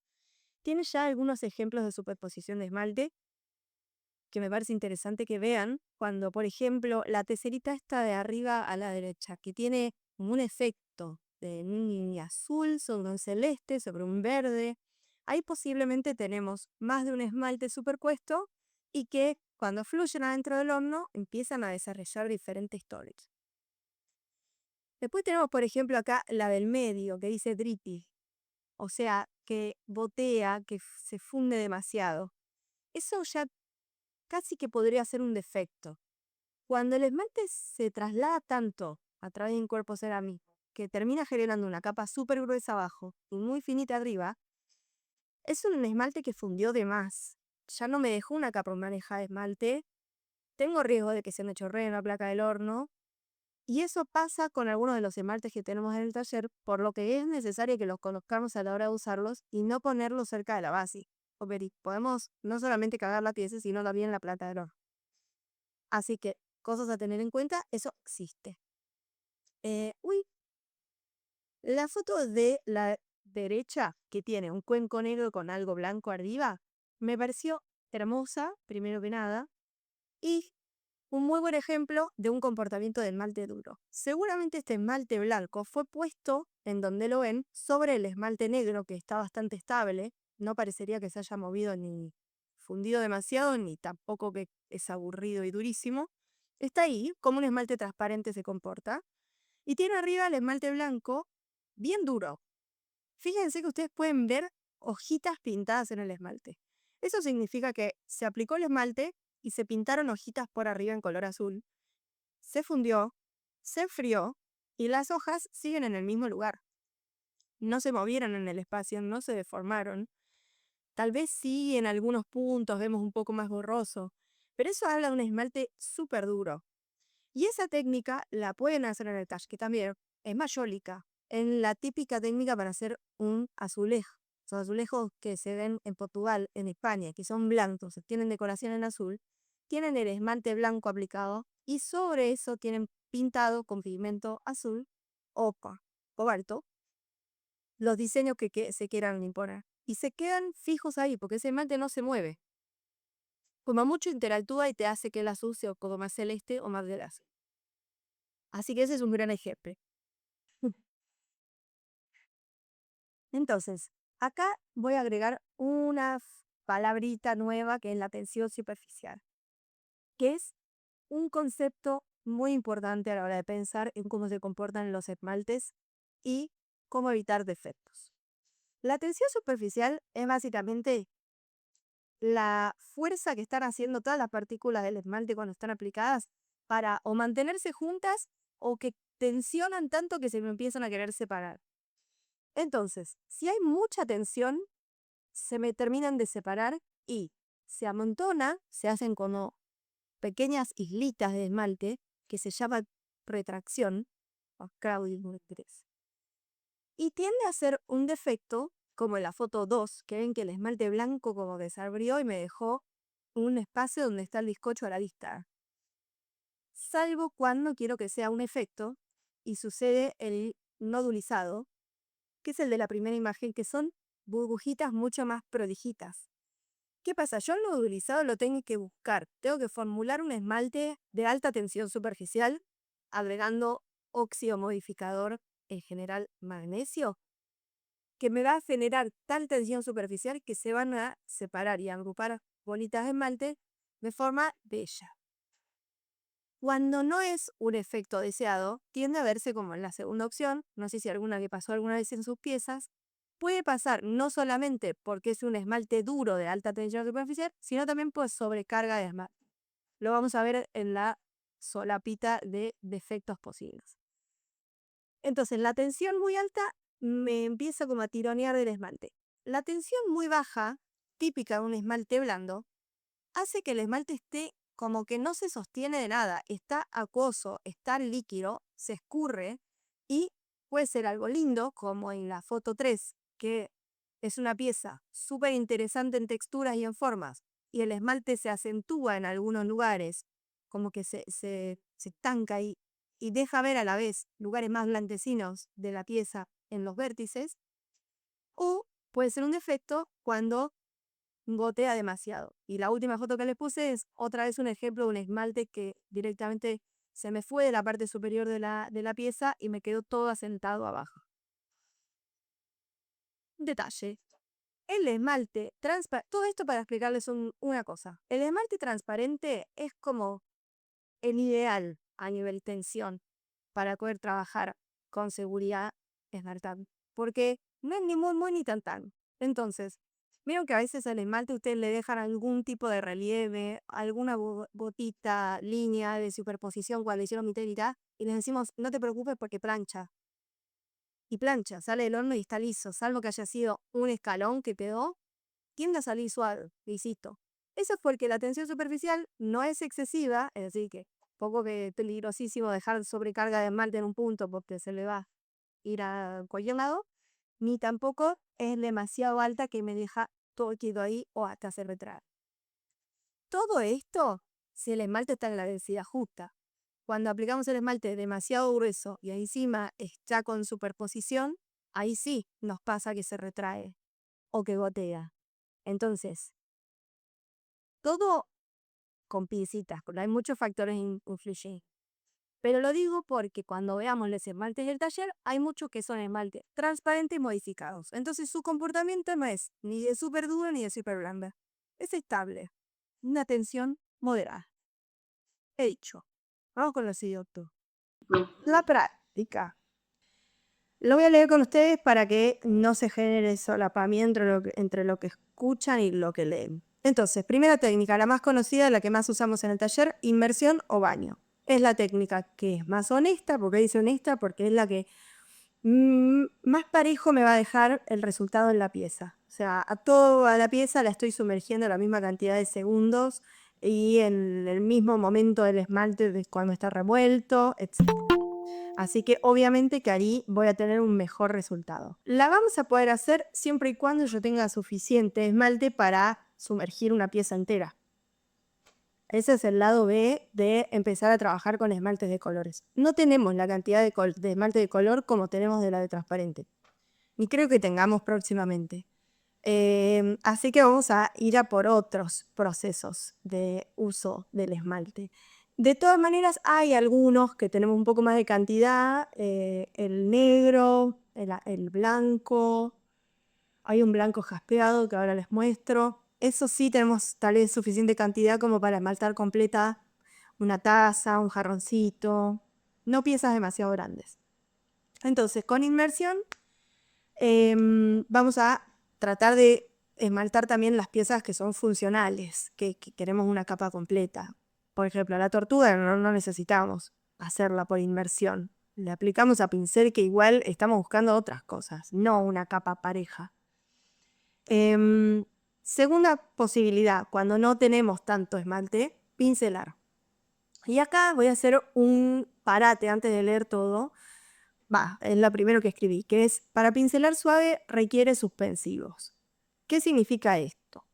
tiene ya algunos ejemplos de superposición de esmalte que me parece interesante que vean cuando, por ejemplo, la teserita está de arriba a la derecha, que tiene como un efecto de un azul sobre un celeste, sobre un verde. Ahí posiblemente tenemos más de un esmalte superpuesto y que cuando fluyen adentro del horno empiezan a desarrollar diferentes tonos. Después tenemos, por ejemplo, acá la del medio, que dice drippy, o sea, que botea, que se funde demasiado. Eso ya casi que podría ser un defecto. Cuando el esmalte se traslada tanto a través de un cuerpo cerámico que termina generando una capa súper gruesa abajo y muy finita arriba, es un esmalte que fundió de más. Ya no me dejó una capa maneja de esmalte, tengo riesgo de que se me chorree en la placa del horno, y eso pasa con algunos de los esmaltes que tenemos en el taller, por lo que es necesario que los conozcamos a la hora de usarlos y no ponerlos cerca de la base. Podemos no solamente cagar la pieza, sino también la plata del horno. Así que, cosas a tener en cuenta, eso existe. La foto de la derecha, que tiene un cuenco negro con algo blanco arriba, me pareció hermosa, primero que nada, y un muy buen ejemplo de un comportamiento de esmalte duro. Seguramente este esmalte blanco fue puesto, en donde lo ven, sobre el esmalte negro, que está bastante estable. No parecería que se haya movido ni fundido demasiado, ni tampoco que es aburrido y durísimo. Está ahí, como un esmalte transparente se comporta. Y tiene arriba el esmalte blanco bien duro. Fíjense que ustedes pueden ver hojitas pintadas en el esmalte. Eso significa que se aplicó el esmalte y se pintaron hojitas por arriba en color azul. Se fundió, se enfrió y las hojas siguen en el mismo lugar. No se movieron en el espacio, no se deformaron. Tal vez sí en algunos puntos vemos un poco más borroso, pero eso habla de un esmalte súper duro. Y esa técnica la pueden hacer en el talle, que también es mayólica, en la típica técnica para hacer un azulejo. Los azulejos que se ven en Portugal, en España, que son blancos, tienen decoración en azul, tienen el esmalte blanco aplicado y sobre eso tienen pintado con pigmento azul o cobalto los diseños que se quieran imponer. Y se quedan fijos ahí porque ese esmalte no se mueve. Como mucho interactúa y te hace que el azul sea como más celeste o más gris. Así que ese es un gran ejemplo. Entonces, acá voy a agregar una palabrita nueva que es la tensión superficial, que es un concepto muy importante a la hora de pensar en cómo se comportan los esmaltes y cómo evitar defectos. La tensión superficial es básicamente la fuerza que están haciendo todas las partículas del esmalte cuando están aplicadas para o mantenerse juntas o que tensionan tanto que se me empiezan a querer separar. Entonces, si hay mucha tensión, se me terminan de separar y se amontona, se hacen como pequeñas islitas de esmalte que se llama retracción o crowding. Y tiende a ser un defecto, como en la foto 2, que ven que el esmalte blanco como que se abrió y me dejó un espacio donde está el bizcocho a la vista. Salvo cuando quiero que sea un efecto y sucede el nodulizado, que es el de la primera imagen, que son burbujitas mucho más prodigitas. ¿Qué pasa? Yo el nodulizado lo tengo que buscar. Tengo que formular un esmalte de alta tensión superficial, agregando óxido modificador, en general magnesio, que me va a generar tal tensión superficial que se van a separar y agrupar bolitas de esmalte de forma bella. Cuando no es un efecto deseado, tiende a verse como en la segunda opción, no sé si alguna que pasó alguna vez en sus piezas, puede pasar no solamente porque es un esmalte duro de alta tensión superficial, sino también por sobrecarga de esmalte. Lo vamos a ver en la solapita de defectos posibles. Entonces, la tensión muy alta me empieza como a tironear del esmalte. La tensión muy baja, típica de un esmalte blando, hace que el esmalte esté como que no se sostiene de nada, está acuoso, está líquido, se escurre y puede ser algo lindo, como en la foto 3, que es una pieza súper interesante en texturas y en formas, y el esmalte se acentúa en algunos lugares, como que se estanca y deja ver a la vez lugares más blanquecinos de la pieza en los vértices, o puede ser un defecto cuando gotea demasiado. Y la última foto que les puse es otra vez un ejemplo de un esmalte que directamente se me fue de la parte superior de la pieza y me quedó todo asentado abajo. Detalle. El esmalte transparente, todo esto para explicarles una cosa. El esmalte transparente es como el ideal a nivel tensión para poder trabajar con seguridad esmaltando, porque no es ni muy ni tan tan. Entonces, vieron que a veces al esmalte ustedes le dejan algún tipo de relieve, alguna botita, línea de superposición cuando le hicieron mitad y mitad, y les decimos, no te preocupes porque plancha. Y plancha, sale del horno y está liso, salvo que haya sido un escalón que quedó, tiende a salir suave, lisito. Eso es porque la tensión superficial no es excesiva, es decir, que poco que peligrosísimo dejar sobrecarga de esmalte en un punto porque se le va a ir a cualquier lado, ni tampoco es demasiado alta que me deja todo quieto ahí o hasta se retrae. Todo esto si el esmalte está en la densidad justa. Cuando aplicamos el esmalte demasiado grueso y encima está con superposición, ahí sí nos pasa que se retrae o que gotea. Entonces, todo con pincitas, hay muchos factores influyen. Pero lo digo porque cuando veamos los esmaltes del taller, hay muchos que son esmaltes transparentes y modificados. Entonces su comportamiento no es ni de súper duro ni de súper blanda. Es estable. Una tensión moderada. He dicho. Vamos con lo siguiente. La práctica. Lo voy a leer con ustedes para que no se genere solapamiento entre lo que escuchan y lo que leen. Entonces, primera técnica, la más conocida, la que más usamos en el taller, inmersión o baño. Es la técnica que es más honesta, porque dice honesta, porque es la que más parejo me va a dejar el resultado en la pieza. O sea, a toda la pieza la estoy sumergiendo la misma cantidad de segundos y en el mismo momento del esmalte de cuando está revuelto, etc. Así que obviamente que ahí voy a tener un mejor resultado. La vamos a poder hacer siempre y cuando yo tenga suficiente esmalte para sumergir una pieza entera. Ese es el lado B de empezar a trabajar con esmaltes de colores. No tenemos la cantidad de esmalte de color como tenemos de la de transparente. Ni creo que tengamos próximamente. Así que vamos a ir a por otros procesos de uso del esmalte. De todas maneras, hay algunos que tenemos un poco más de cantidad. El negro, el blanco. Hay un blanco jaspeado que ahora les muestro. Eso sí tenemos tal vez suficiente cantidad como para esmaltar completa una taza, un jarroncito. No piezas demasiado grandes. Entonces, con inmersión vamos a tratar de esmaltar también las piezas que son funcionales, que queremos una capa completa. Por ejemplo, a la tortuga no necesitamos hacerla por inmersión. Le aplicamos a pincel que igual estamos buscando otras cosas, no una capa pareja. Segunda posibilidad, cuando no tenemos tanto esmalte, pincelar. Y acá voy a hacer un parate antes de leer todo. Es lo primero que escribí, que es, para pincelar suave requiere suspensivos. ¿Qué significa esto?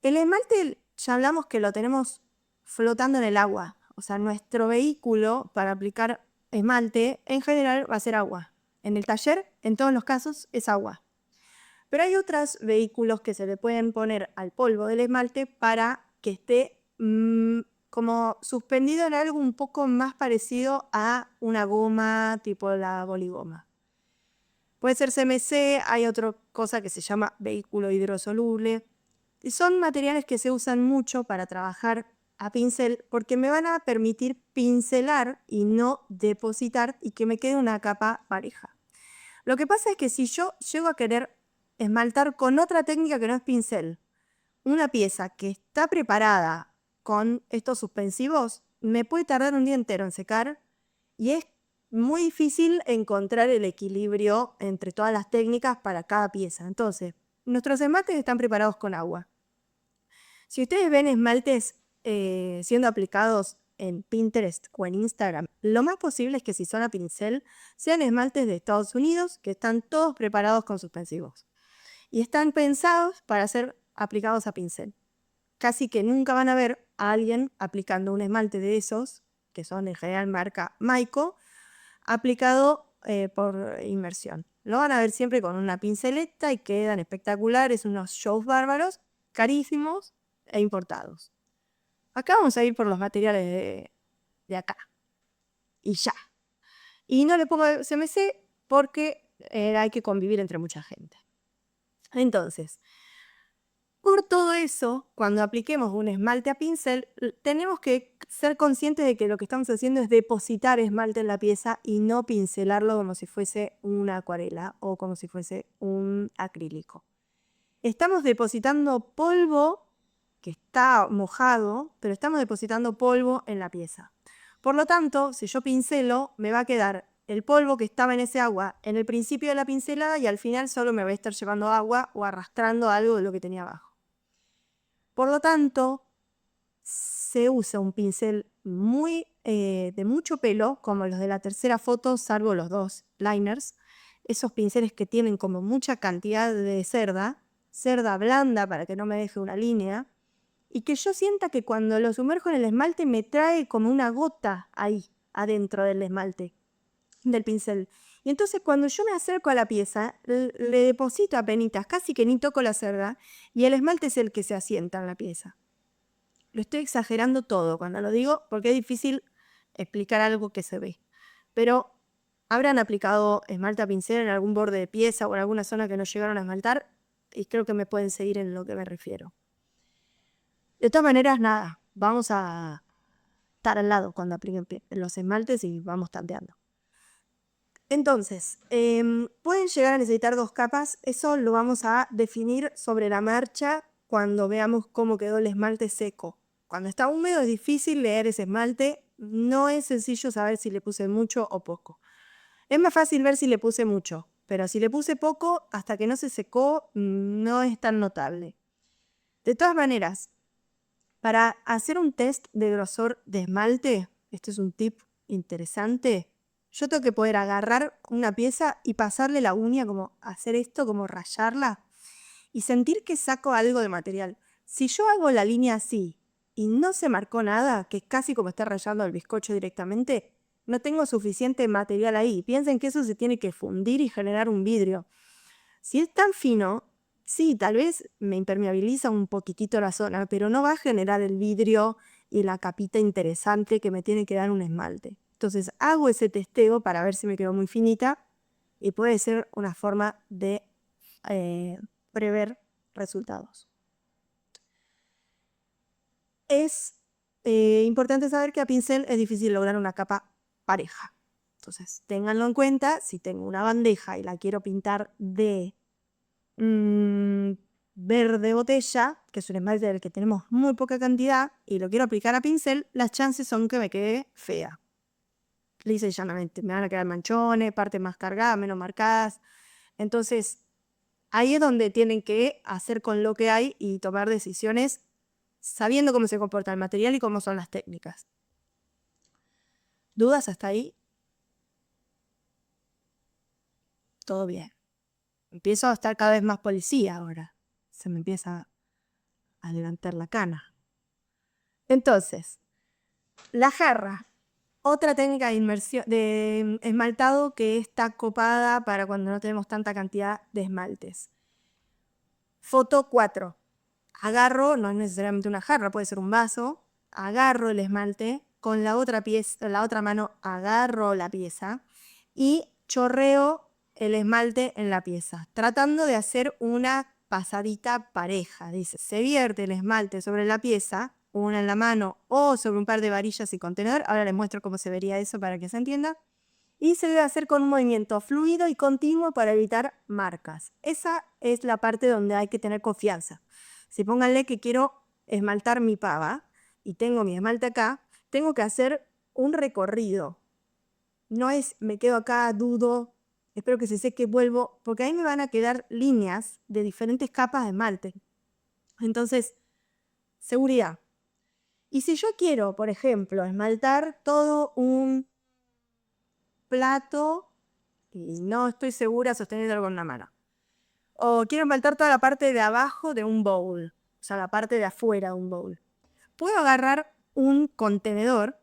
El esmalte, ya hablamos que lo tenemos flotando en el agua. O sea, nuestro vehículo para aplicar esmalte, en general, va a ser agua. En el taller, en todos los casos, es agua. Pero hay otros vehículos que se le pueden poner al polvo del esmalte para que esté como suspendido en algo un poco más parecido a una goma tipo la boligoma. Puede ser CMC, hay otra cosa que se llama vehículo hidrosoluble. Y son materiales que se usan mucho para trabajar a pincel porque me van a permitir pincelar y no depositar y que me quede una capa pareja. Lo que pasa es que si yo llego a querer esmaltar con otra técnica que no es pincel, una pieza que está preparada con estos suspensivos, me puede tardar un día entero en secar y es muy difícil encontrar el equilibrio entre todas las técnicas para cada pieza. Entonces, nuestros esmaltes están preparados con agua. Si ustedes ven esmaltes siendo aplicados en Pinterest o en Instagram, lo más posible es que si son a pincel, sean esmaltes de Estados Unidos que están todos preparados con suspensivos. Y están pensados para ser aplicados a pincel. Casi que nunca van a ver a alguien aplicando un esmalte de esos, que son en general marca Maiko, aplicado por inmersión. Lo van a ver siempre con una pinceleta y quedan espectaculares, unos shows bárbaros, carísimos e importados. Acá vamos a ir por los materiales de acá. Y ya. Y no le pongo CMC porque hay que convivir entre mucha gente. Entonces, por todo eso, cuando apliquemos un esmalte a pincel, tenemos que ser conscientes de que lo que estamos haciendo es depositar esmalte en la pieza y no pincelarlo como si fuese una acuarela o como si fuese un acrílico. Estamos depositando polvo que está mojado, pero estamos depositando polvo en la pieza. Por lo tanto, si yo pincelo, me va a quedar el polvo que estaba en ese agua en el principio de la pincelada y al final solo me voy a estar llevando agua o arrastrando algo de lo que tenía abajo. Por lo tanto, se usa un pincel de mucho pelo, como los de la tercera foto, salvo los dos liners. Esos pinceles que tienen como mucha cantidad de cerda blanda para que no me deje una línea, y que yo sienta que cuando lo sumerjo en el esmalte me trae como una gota ahí, adentro del esmalte, del pincel. Y entonces cuando yo me acerco a la pieza, le deposito apenitas, casi que ni toco la cerda, y el esmalte es el que se asienta en la pieza. Lo estoy exagerando todo cuando lo digo, porque es difícil explicar algo que se ve. Pero habrán aplicado esmalte a pincel en algún borde de pieza o en alguna zona que no llegaron a esmaltar, y creo que me pueden seguir en lo que me refiero. De todas maneras, nada, vamos a estar al lado cuando apliquen los esmaltes y vamos tanteando. Entonces, pueden llegar a necesitar 2 capas, eso lo vamos a definir sobre la marcha cuando veamos cómo quedó el esmalte seco. Cuando está húmedo es difícil leer ese esmalte, no es sencillo saber si le puse mucho o poco. Es más fácil ver si le puse mucho, pero si le puse poco, hasta que no se secó, no es tan notable. De todas maneras, para hacer un test de grosor de esmalte, este es un tip interesante, yo tengo que poder agarrar una pieza y pasarle la uña, como hacer esto, como rayarla, y sentir que saco algo de material. Si yo hago la línea así y no se marcó nada, que es casi como estar rayando el bizcocho directamente, no tengo suficiente material ahí. Piensen que eso se tiene que fundir y generar un vidrio. Si es tan fino, sí, tal vez me impermeabiliza un poquitito la zona, pero no va a generar el vidrio y la capita interesante que me tiene que dar un esmalte. Entonces hago ese testeo para ver si me quedó muy finita y puede ser una forma de prever resultados. Es importante saber que a pincel es difícil lograr una capa pareja. Entonces, ténganlo en cuenta, si tengo una bandeja y la quiero pintar de verde botella, que es un esmalte del que tenemos muy poca cantidad, y lo quiero aplicar a pincel, las chances son que me quede fea. Lisa y llanamente, me van a quedar manchones, partes más cargadas, menos marcadas. Entonces, ahí es donde tienen que hacer con lo que hay y tomar decisiones sabiendo cómo se comporta el material y cómo son las técnicas. ¿Dudas hasta ahí? Todo bien. Empiezo a estar cada vez más policía ahora. Se me empieza a levantar la cana. Entonces, la jarra. Otra técnica de esmaltado que está copada para cuando no tenemos tanta cantidad de esmaltes. Foto 4. Agarro, no es necesariamente una jarra, puede ser un vaso. Agarro el esmalte, con la otra mano agarro la pieza y chorreo el esmalte en la pieza, tratando de hacer una pasadita pareja. Dice, se vierte el esmalte sobre la pieza, una en la mano o sobre un par de varillas y contenedor. Ahora les muestro cómo se vería eso para que se entienda. Y se debe hacer con un movimiento fluido y continuo para evitar marcas. Esa es la parte donde hay que tener confianza. Si pónganle que quiero esmaltar mi pava y tengo mi esmalte acá, tengo que hacer un recorrido. No es me quedo acá, dudo, espero que se seque, vuelvo, porque ahí me van a quedar líneas de diferentes capas de esmalte. Entonces, seguridad. Y si yo quiero, por ejemplo, esmaltar todo un plato y no estoy segura sosteniéndolo con una mano, o quiero esmaltar toda la parte de abajo de un bowl, o sea, la parte de afuera de un bowl, puedo agarrar un contenedor,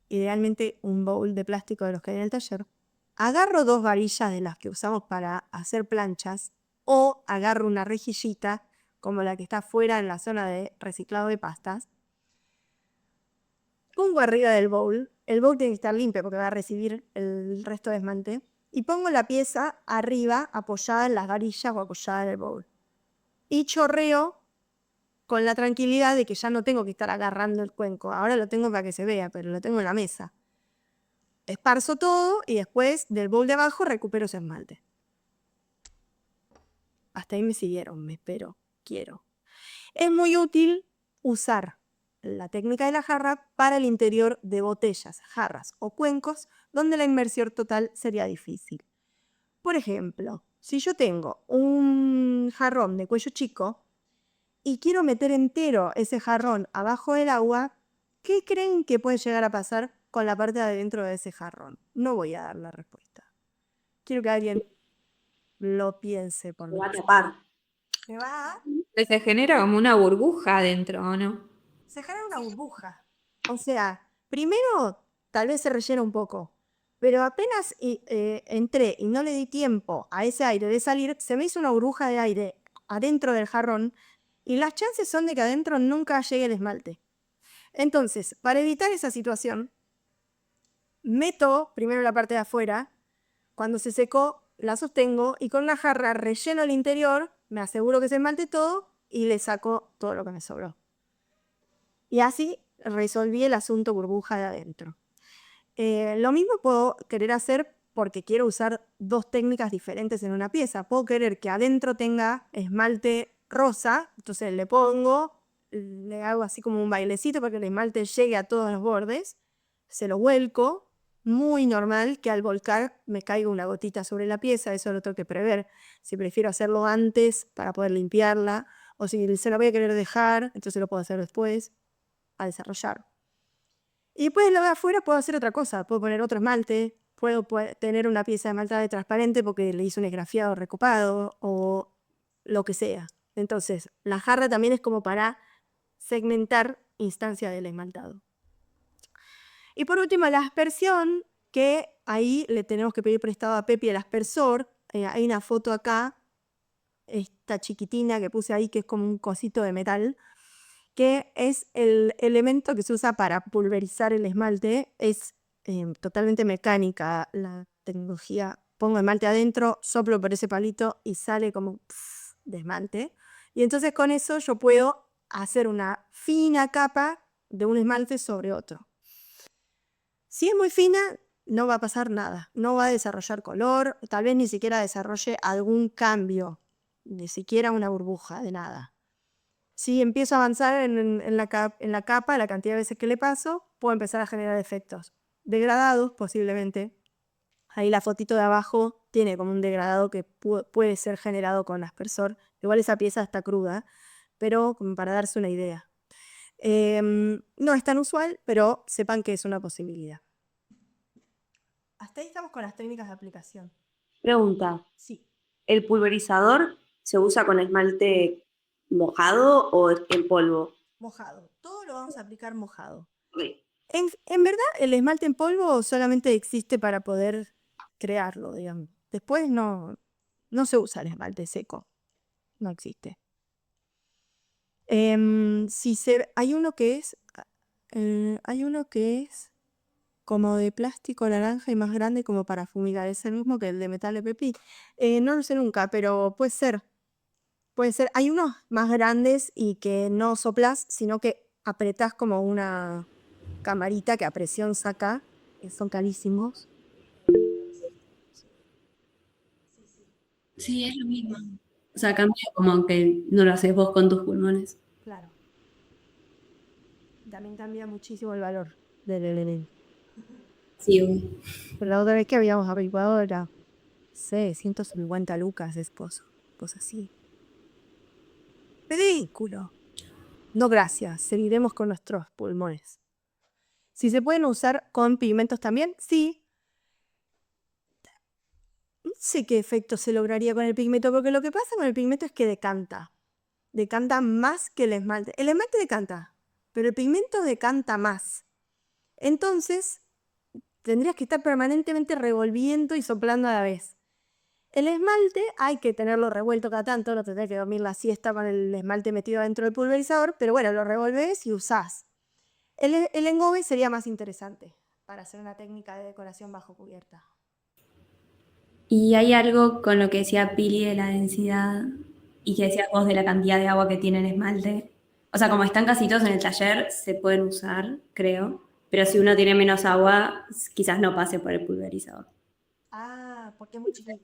idealmente un bowl de plástico de los que hay en el taller, agarro 2 varillas de las que usamos para hacer planchas o agarro una rejillita como la que está afuera en la zona de reciclado de pastas, pongo arriba del bowl, el bowl tiene que estar limpio porque va a recibir el resto de esmalte, y pongo la pieza arriba apoyada en las varillas o apoyada en el bowl. Y chorreo con la tranquilidad de que ya no tengo que estar agarrando el cuenco, ahora lo tengo para que se vea, pero lo tengo en la mesa. Esparzo todo y después del bowl de abajo recupero ese esmalte. Hasta ahí me siguieron, me espero, quiero. Es muy útil usar la técnica de la jarra para el interior de botellas, jarras o cuencos donde la inmersión total sería difícil. Por ejemplo, si yo tengo un jarrón de cuello chico y quiero meter entero ese jarrón abajo del agua, ¿qué creen que puede llegar a pasar con la parte de adentro de ese jarrón? No voy a dar la respuesta. Quiero que alguien lo piense por Se mí. va a tapar. ¿Me va? Se genera como una burbuja adentro, ¿o no? Se genera una burbuja. O sea, primero tal vez se rellena un poco, pero apenas entré y no le di tiempo a ese aire de salir, se me hizo una burbuja de aire adentro del jarrón y las chances son de que adentro nunca llegue el esmalte. Entonces, para evitar esa situación, meto primero la parte de afuera, cuando se secó la sostengo y con una jarra relleno el interior, me aseguro que se esmalte todo y le saco todo lo que me sobró. Y así resolví el asunto burbuja de adentro. Lo mismo puedo querer hacer porque quiero usar 2 técnicas diferentes en una pieza. Puedo querer que adentro tenga esmalte rosa, entonces le pongo, le hago así como un bailecito para que el esmalte llegue a todos los bordes, se lo vuelco, muy normal que al volcar me caiga una gotita sobre la pieza, eso lo tengo que prever. Si prefiero hacerlo antes para poder limpiarla, o si se la voy a querer dejar, entonces lo puedo hacer después, a desarrollar. Y después lo de afuera puedo hacer otra cosa, puedo poner otro esmalte, puedo tener una pieza de esmaltado transparente porque le hice un esgrafiado recopado o lo que sea. Entonces, la jarra también es como para segmentar instancias del esmaltado. Y por último, la aspersión, que ahí le tenemos que pedir prestado a Pepi el aspersor. Hay una foto acá, esta chiquitina que puse ahí, que es como un cosito de metal, que es el elemento que se usa para pulverizar el esmalte. Es totalmente mecánica la tecnología. Pongo esmalte adentro, soplo por ese palito y sale como un de esmalte. Y entonces con eso yo puedo hacer una fina capa de un esmalte sobre otro. Si es muy fina, no va a pasar nada. No va a desarrollar color, tal vez ni siquiera desarrolle algún cambio, ni siquiera una burbuja, de nada. Si empiezo a avanzar en la capa, la cantidad de veces que le paso, puedo empezar a generar efectos degradados posiblemente. Ahí la fotito de abajo tiene como un degradado que puede ser generado con aspersor. Igual esa pieza está cruda, pero como para darse una idea. No es tan usual, pero sepan que es una posibilidad. Hasta ahí estamos con las técnicas de aplicación. Pregunta, Sí, ¿el pulverizador se usa con esmalte mojado o en polvo? mojado. Todo lo vamos a aplicar mojado. Ok. En verdad, el esmalte en polvo solamente existe para poder crearlo, digamos. Después no se usa el esmalte seco. No existe. Hay uno que es como de plástico naranja y más grande como para fumigar. ¿Es el mismo que el de metal de Pepi? No lo sé nunca, pero puede ser. Puede ser. Hay unos más grandes y que no soplas, sino que apretás como una camarita que a presión saca, que son carísimos. Sí, es lo mismo. O sea, cambia como que no lo haces vos con tus pulmones. Claro. También cambia muchísimo el valor del LNN. Sí, obvio. Pero la otra vez que habíamos averiguado era, no sé, 150 lucas esposo. Pues así. Ridículo. No, gracias. Seguiremos con nuestros pulmones. Si se pueden usar con pigmentos también, sí. No sé qué efecto se lograría con el pigmento, porque lo que pasa con el pigmento es que decanta. Decanta más que el esmalte. El esmalte decanta, pero el pigmento decanta más. Entonces, tendrías que estar permanentemente revolviendo y soplando a la vez. El esmalte hay que tenerlo revuelto cada tanto, no tendrás que dormir la siesta con el esmalte metido dentro del pulverizador, pero bueno, lo revolves y usás. El engobe sería más interesante para hacer una técnica de decoración bajo cubierta. Y hay algo con lo que decía Pili de la densidad y que decías vos de la cantidad de agua que tiene el esmalte. O sea, como están casi todos en el taller, se pueden usar, creo. Pero si uno tiene menos agua, quizás no pase por el pulverizador. Ah, porque es muy chiquito.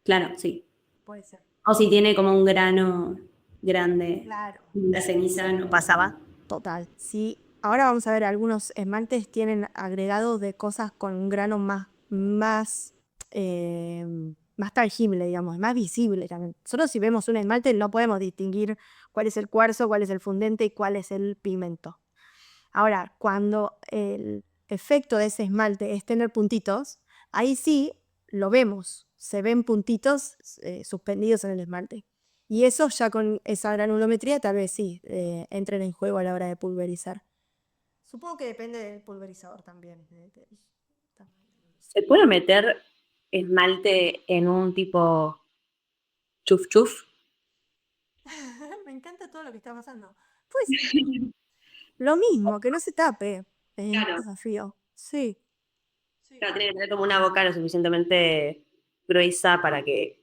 Claro, sí. Puede ser. O si tiene como un grano grande, Claro. la ceniza no pasaba. Total. Sí. Ahora vamos a ver, algunos esmaltes tienen agregados de cosas con un grano más tangible, digamos, más visible también. Nosotros si vemos un esmalte no podemos distinguir cuál es el cuarzo, cuál es el fundente y cuál es el pigmento. Ahora, cuando el efecto de ese esmalte es tener puntitos, ahí sí lo vemos, se ven puntitos suspendidos en el esmalte. Y eso ya con esa granulometría tal vez sí entren en juego a la hora de pulverizar. Supongo que depende del pulverizador también. ¿Se puede meter esmalte en un tipo chuf chuf? Me encanta todo lo que está pasando. Pues lo mismo, que no se tape. Claro. Desafío. Sí. Claro, tiene que tener como una boca lo suficientemente gruesa para que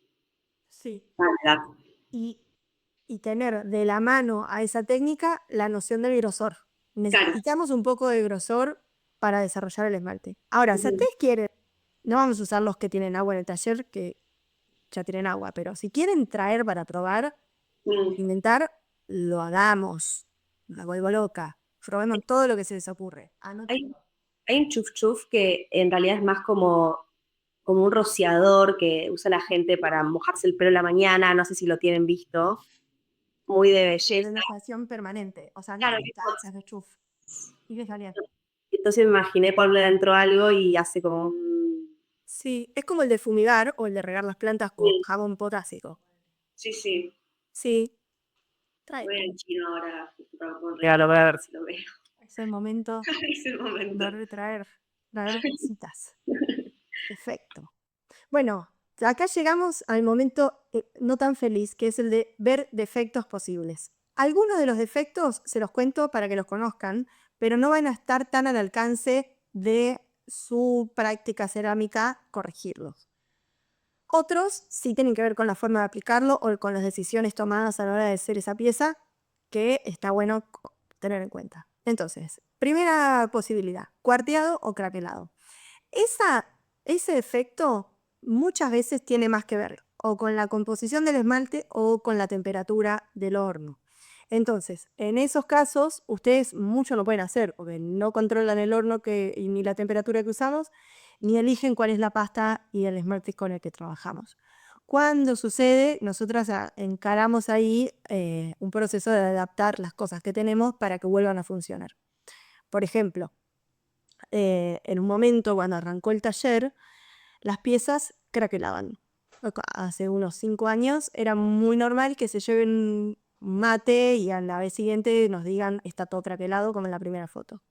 Sí. salga. Y tener de la mano a esa técnica la noción del grosor. Necesitamos un poco de grosor para desarrollar el esmalte. Ahora, si ustedes quieren, no vamos a usar los que tienen agua en el taller, que ya tienen agua, pero si quieren traer para probar, inventar, lo hagamos. La vuelvo loca. Probemos todo lo que se les ocurre. Hay un chuf chuf que en realidad es más como un rociador que usa la gente para mojarse el pelo en la mañana, no sé si lo tienen visto, muy de belleza. Relajación permanente. O sea, no Claro, se hace chuf. Y que salía. entonces me imaginé ponerle dentro algo y hace como un... Sí, es como el de fumigar o el de regar las plantas con jabón potásico. Sí, sí. Sí, trae. Voy al chino ahora para un regalo, voy a ver si lo veo. Es el momento Es el momento. de traer citas. Perfecto. Bueno, acá llegamos al momento no tan feliz, que es el de ver defectos posibles. Algunos de los defectos se los cuento para que los conozcan, pero no van a estar tan al alcance de su práctica cerámica corregirlos. Otros sí tienen que ver con la forma de aplicarlo o con las decisiones tomadas a la hora de hacer esa pieza, que está bueno tener en cuenta. Entonces, primera posibilidad, cuarteado o craquelado. Ese efecto muchas veces tiene más que ver o con la composición del esmalte o con la temperatura del horno. Entonces, en esos casos, ustedes mucho no pueden hacer porque no controlan el horno ni la temperatura que usamos, ni eligen cuál es la pasta y el esmalte con el que trabajamos. Cuando sucede, nosotras encaramos ahí un proceso de adaptar las cosas que tenemos para que vuelvan a funcionar. Por ejemplo, en un momento cuando arrancó el taller, las piezas craquelaban. Hace unos 5 años era muy normal que se lleven un mate y a la vez siguiente nos digan está todo craquelado como en la primera foto.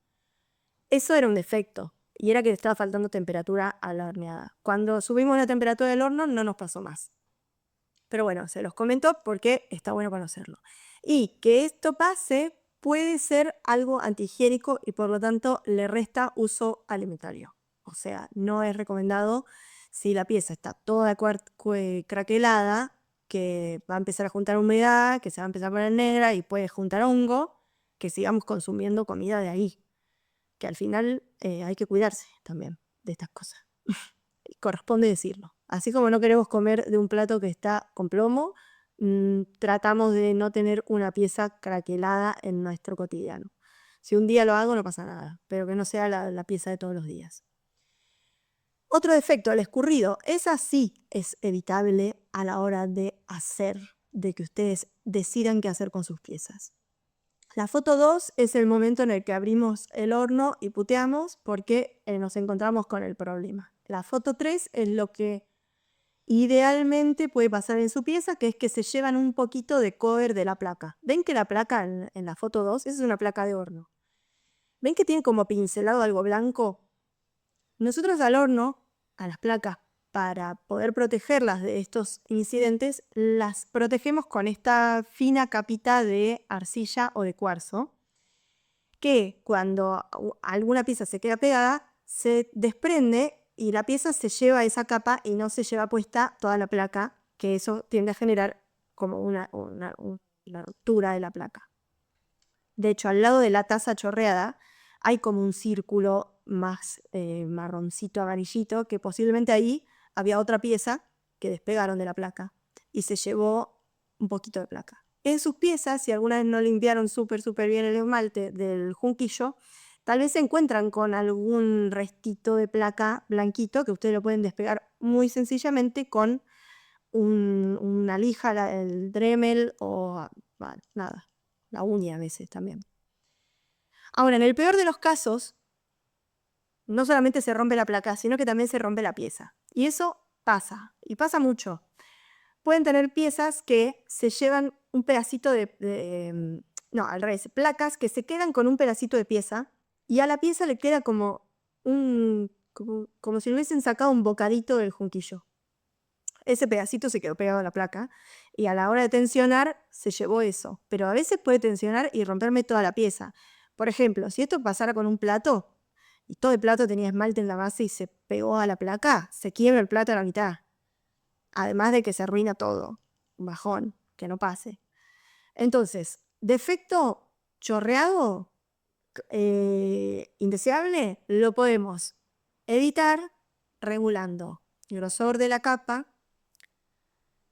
Eso era un defecto y era que le estaba faltando temperatura a la horneada. Cuando subimos la temperatura del horno no nos pasó más. Pero bueno, se los comento porque está bueno conocerlo. Y que esto pase puede ser algo antihigiénico y por lo tanto le resta uso alimentario. O sea, no es recomendado si la pieza está toda craquelada, que va a empezar a juntar humedad, que se va a empezar a poner negra y puede juntar hongo, que sigamos consumiendo comida de ahí. Que al final hay que cuidarse también de estas cosas. Y corresponde decirlo. Así como no queremos comer de un plato que está con plomo, tratamos de no tener una pieza craquelada en nuestro cotidiano. Si un día lo hago no pasa nada, pero que no sea la pieza de todos los días. Otro defecto, el escurrido. Esa sí es evitable a la hora de que ustedes decidan qué hacer con sus piezas. La foto 2 es el momento en el que abrimos el horno y puteamos porque nos encontramos con el problema. La foto 3 es lo que idealmente puede pasar en su pieza, que es que se llevan un poquito de cover de la placa. ¿Ven que la placa en la foto 2, esa es una placa de horno? ¿Ven que tiene como pincelado algo blanco? Nosotros al horno, a las placas, para poder protegerlas de estos incidentes, las protegemos con esta fina capita de arcilla o de cuarzo, que cuando alguna pieza se queda pegada, se desprende y la pieza se lleva esa capa y no se lleva puesta toda la placa, que eso tiende a generar como una ruptura de la placa. De hecho, al lado de la taza chorreada hay como un círculo más marroncito, amarillito, que posiblemente ahí había otra pieza que despegaron de la placa y se llevó un poquito de placa. En sus piezas, si alguna vez no limpiaron súper bien el esmalte del junquillo, tal vez se encuentran con algún restito de placa blanquito que ustedes lo pueden despegar muy sencillamente con una lija, el Dremel o bueno, nada, la uña a veces también. Ahora, en el peor de los casos, no solamente se rompe la placa, sino que también se rompe la pieza. Y eso pasa, y pasa mucho. Pueden tener piezas que se llevan un pedacito no, al revés, placas que se quedan con un pedacito de pieza y a la pieza le queda como si le hubiesen sacado un bocadito del junquillo. Ese pedacito se quedó pegado a la placa y a la hora de tensionar se llevó eso. Pero a veces puede tensionar y romperme toda la pieza. Por ejemplo, si esto pasara con un plato y todo el plato tenía esmalte en la base y se pegó a la placa, se quiebra el plato a la mitad. Además de que se arruina todo. Un bajón, que no pase. Entonces, defecto chorreado, indeseable, lo podemos evitar regulando el grosor de la capa,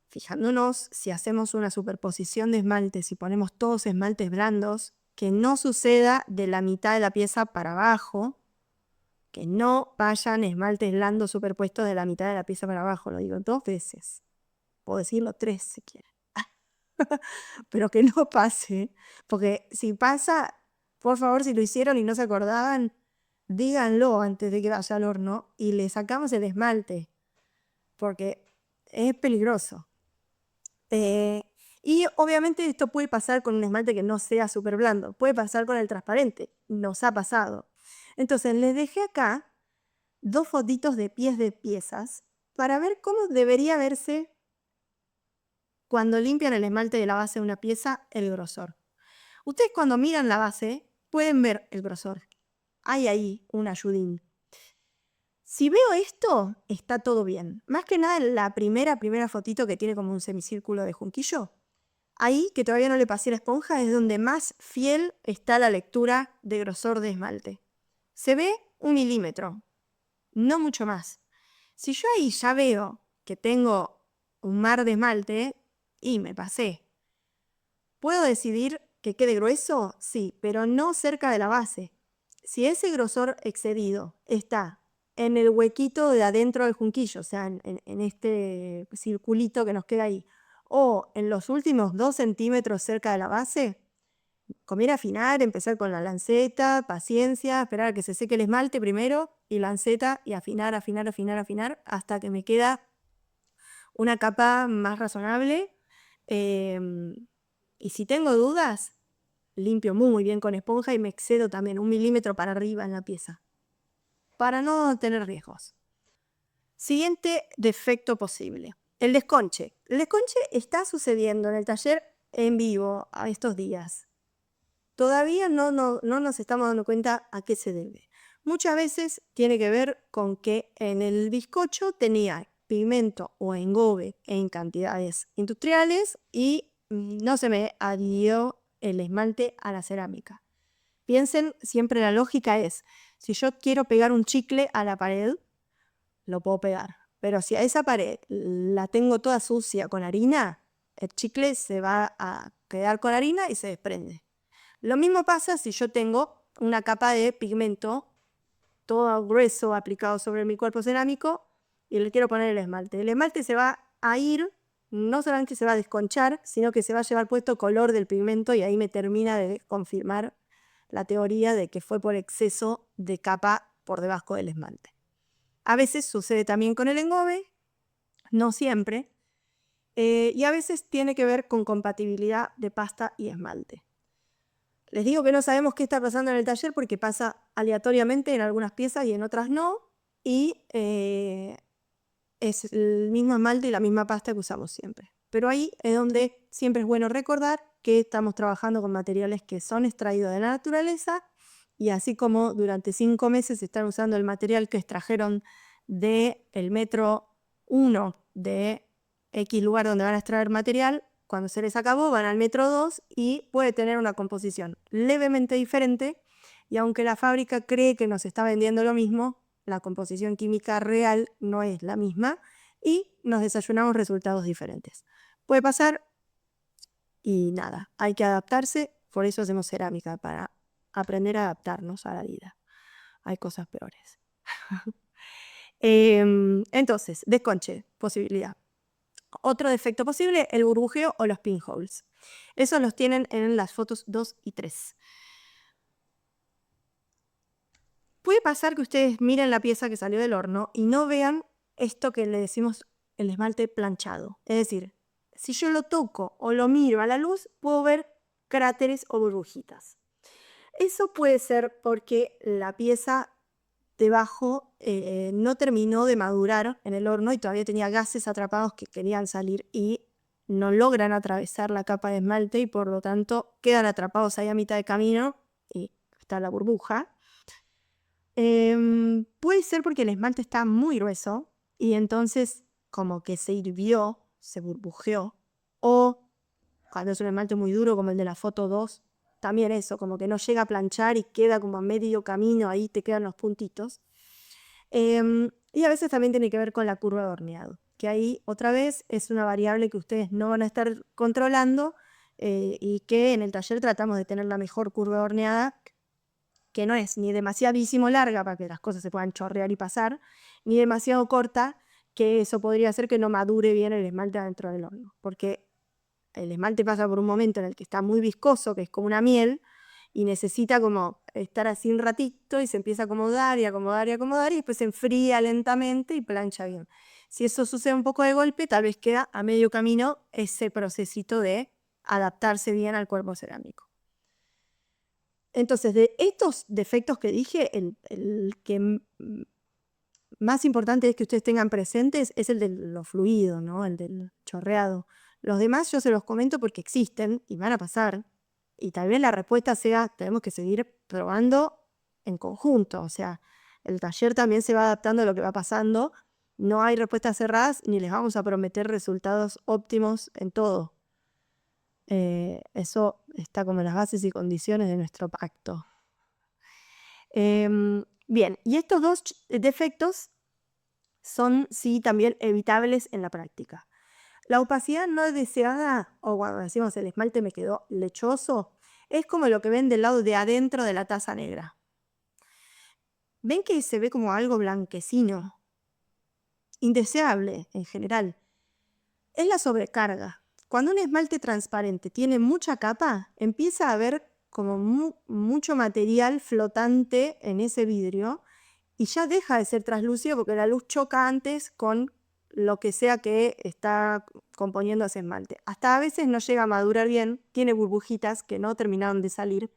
fijándonos si hacemos una superposición de esmaltes y ponemos todos esmaltes blandos, que no suceda de la mitad de la pieza para abajo, que no vayan esmaltes blandos superpuestos de la mitad de la pieza para abajo. Lo digo 2 veces. Puedo decirlo 3 si quieren. Pero que no pase. Porque si pasa, por favor, si lo hicieron y no se acordaban, díganlo antes de que vaya al horno y le sacamos el esmalte. Porque es peligroso. Y obviamente esto puede pasar con un esmalte que no sea súper blando. Puede pasar con el transparente. Nos ha pasado. Entonces les dejé acá 2 fotitos de pies de piezas para ver cómo debería verse cuando limpian el esmalte de la base de una pieza, el grosor. Ustedes cuando miran la base pueden ver el grosor. Hay ahí un ayudín. Si veo esto, está todo bien. Más que nada en la primera fotito que tiene como un semicírculo de junquillo. Ahí, que todavía no le pasé la esponja, es donde más fiel está la lectura de grosor de esmalte. Se ve 1 milímetro, no mucho más. Si yo ahí ya veo que tengo un mar de esmalte y me pasé, ¿puedo decidir que quede grueso? Sí, pero no cerca de la base. Si ese grosor excedido está en el huequito de adentro del junquillo, o sea, en este circulito que nos queda ahí, o en los últimos 2 centímetros cerca de la base, conviene afinar, empezar con la lanceta, paciencia, esperar a que se seque el esmalte primero y lanceta y afinar hasta que me queda una capa más razonable. Y si tengo dudas, limpio muy bien con esponja y me excedo también 1 milímetro para arriba en la pieza, para no tener riesgos. Siguiente defecto posible, el desconche. El desconche está sucediendo en el taller en vivo a estos días. todavía no nos estamos dando cuenta a qué se debe. Muchas veces tiene que ver con que en el bizcocho tenía pigmento o engobe en cantidades industriales y no se me adhirió el esmalte a la cerámica. Piensen, siempre la lógica es, si yo quiero pegar un chicle a la pared, lo puedo pegar. Pero si a esa pared la tengo toda sucia con harina, el chicle se va a quedar con harina y se desprende. Lo mismo pasa si yo tengo una capa de pigmento todo grueso aplicado sobre mi cuerpo cerámico y le quiero poner el esmalte. El esmalte se va a ir, no solamente se va a desconchar, sino que se va a llevar puesto color del pigmento y ahí me termina de confirmar la teoría de que fue por exceso de capa por debajo del esmalte. A veces sucede también con el engobe, no siempre, y a veces tiene que ver con compatibilidad de pasta y esmalte. Les digo que no sabemos qué está pasando en el taller porque pasa aleatoriamente en algunas piezas y en otras no, y es el mismo esmalte y la misma pasta que usamos siempre. Pero ahí es donde siempre es bueno recordar que estamos trabajando con materiales que son extraídos de la naturaleza, y así como durante 5 meses están usando el material que extrajeron del metro 1 de X lugar donde van a extraer material, cuando se les acabó van al metro 2 y puede tener una composición levemente diferente, y aunque la fábrica cree que nos está vendiendo lo mismo, la composición química real no es la misma y nos desayunamos resultados diferentes. Puede pasar y nada, hay que adaptarse, por eso hacemos cerámica, para aprender a adaptarnos a la vida. Hay cosas peores. Entonces, desconche, posibilidad. Otro defecto posible, el burbujeo o los pinholes. Esos los tienen en las fotos 2 y 3. Puede pasar que ustedes miren la pieza que salió del horno y no vean esto que le decimos el esmalte planchado. Es decir, si yo lo toco o lo miro a la luz, puedo ver cráteres o burbujitas. Eso puede ser porque la pieza debajo no terminó de madurar en el horno y todavía tenía gases atrapados que querían salir y no logran atravesar la capa de esmalte y por lo tanto quedan atrapados ahí a mitad de camino y está la burbuja. Puede ser porque el esmalte está muy grueso y entonces como que se hirvió, se burbujeó, o cuando es un esmalte muy duro como el de la foto 2, también eso, como que no llega a planchar y queda como a medio camino, ahí te quedan los puntitos. Y a veces también tiene que ver con la curva de horneado, que ahí otra vez es una variable que ustedes no van a estar controlando y que en el taller tratamos de tener la mejor curva de horneada, que no es ni demasiadísimo larga para que las cosas se puedan chorrear y pasar, ni demasiado corta, que eso podría hacer que no madure bien el esmalte adentro del horno, porque el esmalte pasa por un momento en el que está muy viscoso, que es como una miel, y necesita como estar así un ratito y se empieza a acomodar y acomodar y acomodar y después se enfría lentamente y plancha bien. Si eso sucede un poco de golpe, tal vez queda a medio camino ese procesito de adaptarse bien al cuerpo cerámico. Entonces, de estos defectos que dije, el que más importante es que ustedes tengan presentes es el de lo fluido, ¿no? El del chorreado. Los demás yo se los comento porque existen y van a pasar. Y tal vez la respuesta sea, tenemos que seguir probando en conjunto. O sea, el taller también se va adaptando a lo que va pasando. No hay respuestas cerradas ni les vamos a prometer resultados óptimos en todo. Eso está como en las bases y condiciones de nuestro pacto. Bien, y estos dos defectos son sí también evitables en la práctica. La opacidad no deseada, o cuando decimos el esmalte me quedó lechoso, es como lo que ven del lado de adentro de la taza negra. ¿Ven que se ve como algo blanquecino? Indeseable en general. Es la sobrecarga. Cuando un esmalte transparente tiene mucha capa, empieza a haber como mucho material flotante en ese vidrio y ya deja de ser translúcido porque la luz choca antes con lo que sea que está componiendo ese esmalte. Hasta a veces no llega a madurar bien, tiene burbujitas que no terminaron de salir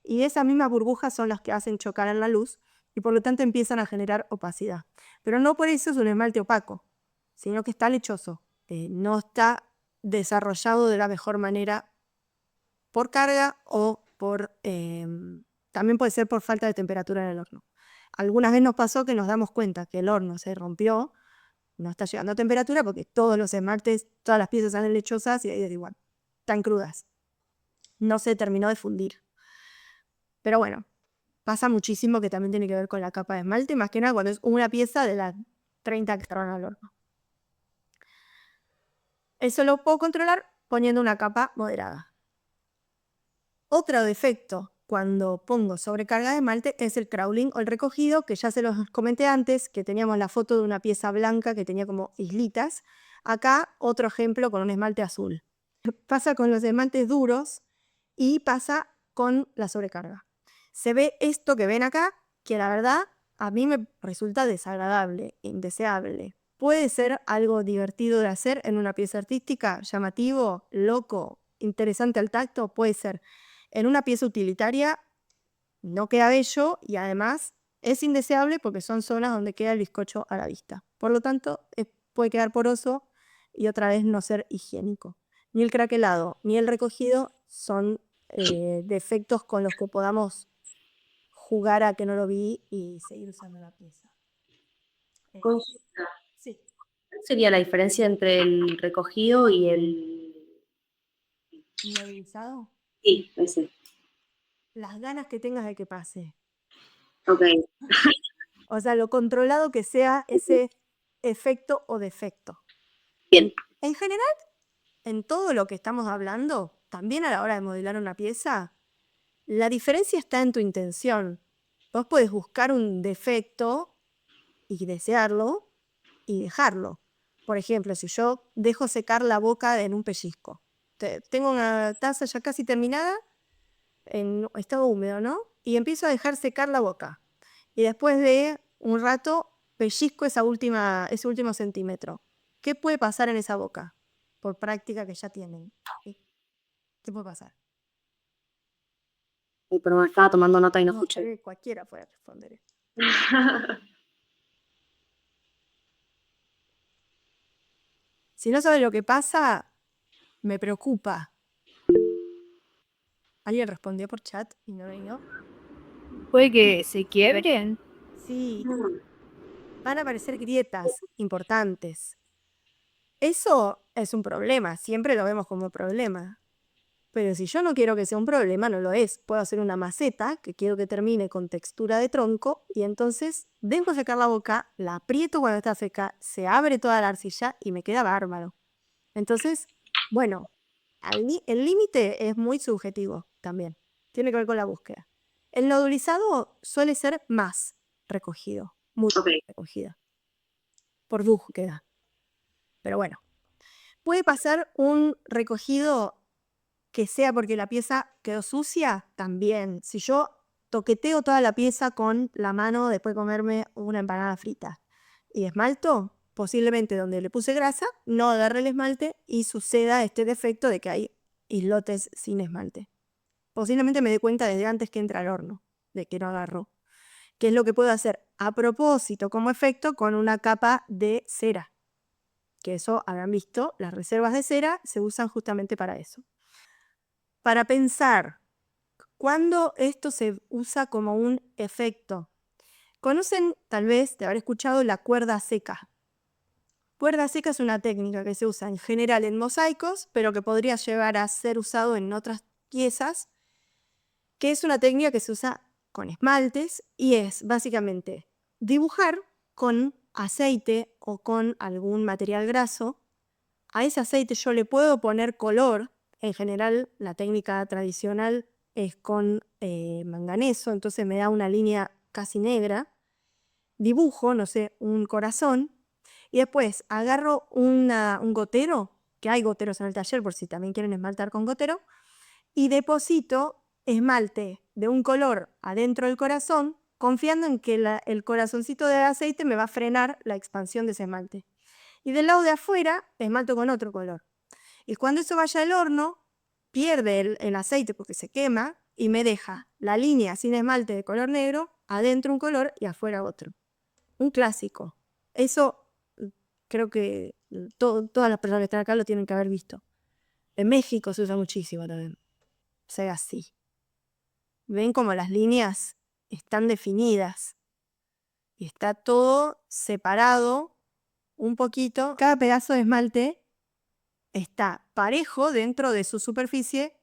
y esas mismas burbujas son las que hacen chocar en la luz y por lo tanto empiezan a generar opacidad. Pero no por eso es un esmalte opaco, sino que está lechoso, no está desarrollado de la mejor manera por carga o también puede ser por falta de temperatura en el horno. Algunas veces nos pasó que nos damos cuenta que el horno se rompió, no está llegando a temperatura porque todos los esmaltes, todas las piezas salen lechosas y ahí es igual, están crudas. No se terminó de fundir. Pero bueno, pasa muchísimo que también tiene que ver con la capa de esmalte, más que nada cuando es una pieza de las 30 que estaban al horno. Eso lo puedo controlar poniendo una capa moderada. Otro defecto cuando pongo sobrecarga de esmalte es el crawling o el recogido, que ya se los comenté antes, que teníamos la foto de una pieza blanca que tenía como islitas. Acá otro ejemplo con un esmalte azul. Pasa con los esmaltes duros y pasa con la sobrecarga. Se ve esto que ven acá, que la verdad a mí me resulta desagradable, indeseable. Puede ser algo divertido de hacer en una pieza artística, llamativo, loco, interesante al tacto, puede ser. En una pieza utilitaria no queda bello y además es indeseable porque son zonas donde queda el bizcocho a la vista. Por lo tanto, puede quedar poroso y otra vez no ser higiénico. Ni el craquelado ni el recogido son defectos con los que podamos jugar a que no lo vi y seguir usando la pieza. Consulta. Sí. ¿Cuál sería la diferencia entre el recogido y el... ¿Inmovilizado? Sí, ese. Las ganas que tengas de que pase. Ok. O sea, lo controlado que sea ese efecto o defecto. Bien. En general, en todo lo que estamos hablando, también a la hora de modelar una pieza, la diferencia está en tu intención. Vos podés buscar un defecto y desearlo y dejarlo. Por ejemplo, si yo dejo secar la boca en un pellizco. Tengo una taza ya casi terminada, en estado húmedo, ¿no? Y empiezo a dejar secar la boca. Y después de un rato, pellizco ese último centímetro. ¿Qué puede pasar en esa boca? Por práctica que ya tienen. ¿Sí? ¿Qué puede pasar? Pero me estaba tomando nota y no No, escuché. cualquiera puede responder eso. Si no sabes lo que pasa, me preocupa. ¿Alguien respondió por chat y no vino? Puede que se quiebren. Sí, van a aparecer grietas importantes. Eso es un problema, siempre lo vemos como problema. Pero si yo no quiero que sea un problema, no lo es. Puedo hacer una maceta que quiero que termine con textura de tronco y entonces dejo secar la boca, la aprieto cuando está seca, se abre toda la arcilla y me queda bárbaro. Entonces, bueno, el límite es muy subjetivo también. Tiene que ver con la búsqueda. El nodulizado suele ser más recogido, muy recogido, por búsqueda. Pero bueno, puede pasar un recogido que sea porque la pieza quedó sucia, también. Si yo toqueteo toda la pieza con la mano después de comerme una empanada frita y esmalto, posiblemente donde le puse grasa, no agarre el esmalte y suceda este defecto de que hay islotes sin esmalte. Posiblemente me dé cuenta desde antes que entra al horno de que no agarro. ¿Qué es lo que puedo hacer a propósito como efecto con una capa de cera? Que eso habrán visto, las reservas de cera se usan justamente para eso. Para pensar, ¿cuándo esto se usa como un efecto? Conocen tal vez de haber escuchado la cuerda seca. Cuerda seca es una técnica que se usa en general en mosaicos, pero que podría llegar a ser usado en otras piezas, que es una técnica que se usa con esmaltes y es básicamente dibujar con aceite o con algún material graso. A ese aceite yo le puedo poner color. En general, la técnica tradicional es con manganeso, entonces me da una línea casi negra. Dibujo, no sé, un corazón y después agarro un gotero, que hay goteros en el taller por si también quieren esmaltar con gotero, y deposito esmalte de un color adentro del corazón, confiando en que el corazoncito de aceite me va a frenar la expansión de ese esmalte. Y del lado de afuera esmalto con otro color. Y cuando eso vaya al horno, pierde el aceite porque se quema y me deja la línea sin esmalte de color negro, adentro un color y afuera otro. Un clásico. Eso creo que todas las personas que están acá lo tienen que haber visto. En México se usa muchísimo también. Sea así. ven como las líneas están definidas y está todo separado un poquito. Cada pedazo de esmalte está parejo dentro de su superficie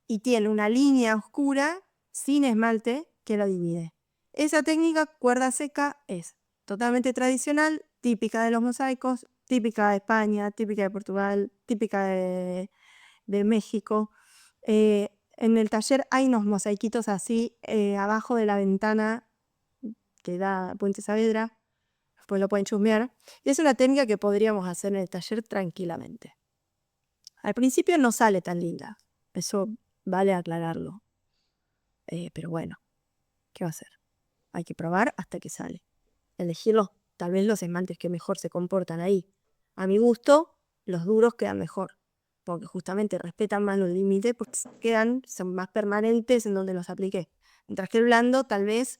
y tiene una línea oscura sin esmalte que lo divide. Esa técnica cuerda seca es totalmente tradicional, típica de los mosaicos, típica de España, típica de Portugal, típica de México. En el taller hay unos mosaiquitos así abajo de la ventana que da a Puente Saavedra, después lo pueden chusmear. Y es una técnica que podríamos hacer en el taller tranquilamente. Al principio no sale tan linda, eso vale aclararlo. Pero bueno, ¿qué va a hacer? Hay que probar hasta que sale. Elegir tal vez los esmaltes que mejor se comportan ahí. A mi gusto, los duros quedan mejor, porque justamente respetan más los límites, porque son más permanentes en donde los apliqué. Mientras que el blando, tal vez,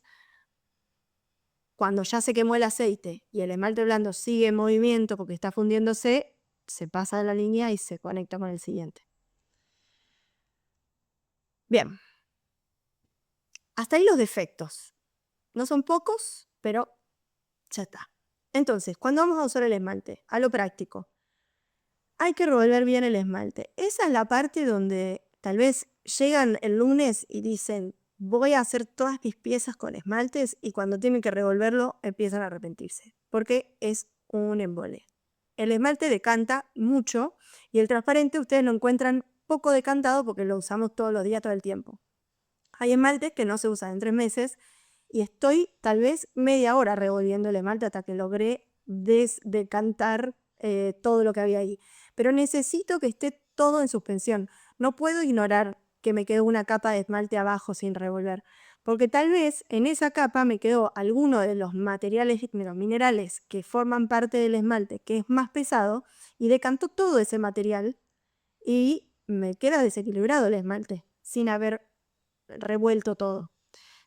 cuando ya se quemó el aceite y el esmalte blando sigue en movimiento porque está fundiéndose, se pasa de la línea y se conecta con el siguiente. Bien. Hasta ahí los defectos. No son pocos, pero ya está. Entonces, cuando vamos a usar el esmalte, a lo práctico, hay que revolver bien el esmalte. Esa es la parte donde tal vez llegan el lunes y dicen, voy a hacer todas mis piezas con esmaltes, y cuando tienen que revolverlo empiezan a arrepentirse, porque es un embole. El esmalte decanta mucho y el transparente ustedes lo encuentran poco decantado porque lo usamos todos los días, todo el tiempo. Hay esmaltes que no se usan en 3 meses y estoy tal vez media hora revolviendo el esmalte hasta que logré desdecantar todo lo que había ahí. Pero necesito que esté todo en suspensión. No puedo ignorar que me quedó una capa de esmalte abajo sin revolver, porque tal vez en esa capa me quedó alguno de los materiales, de los minerales que forman parte del esmalte, que es más pesado, y decantó todo ese material y me queda desequilibrado el esmalte sin haber revuelto todo.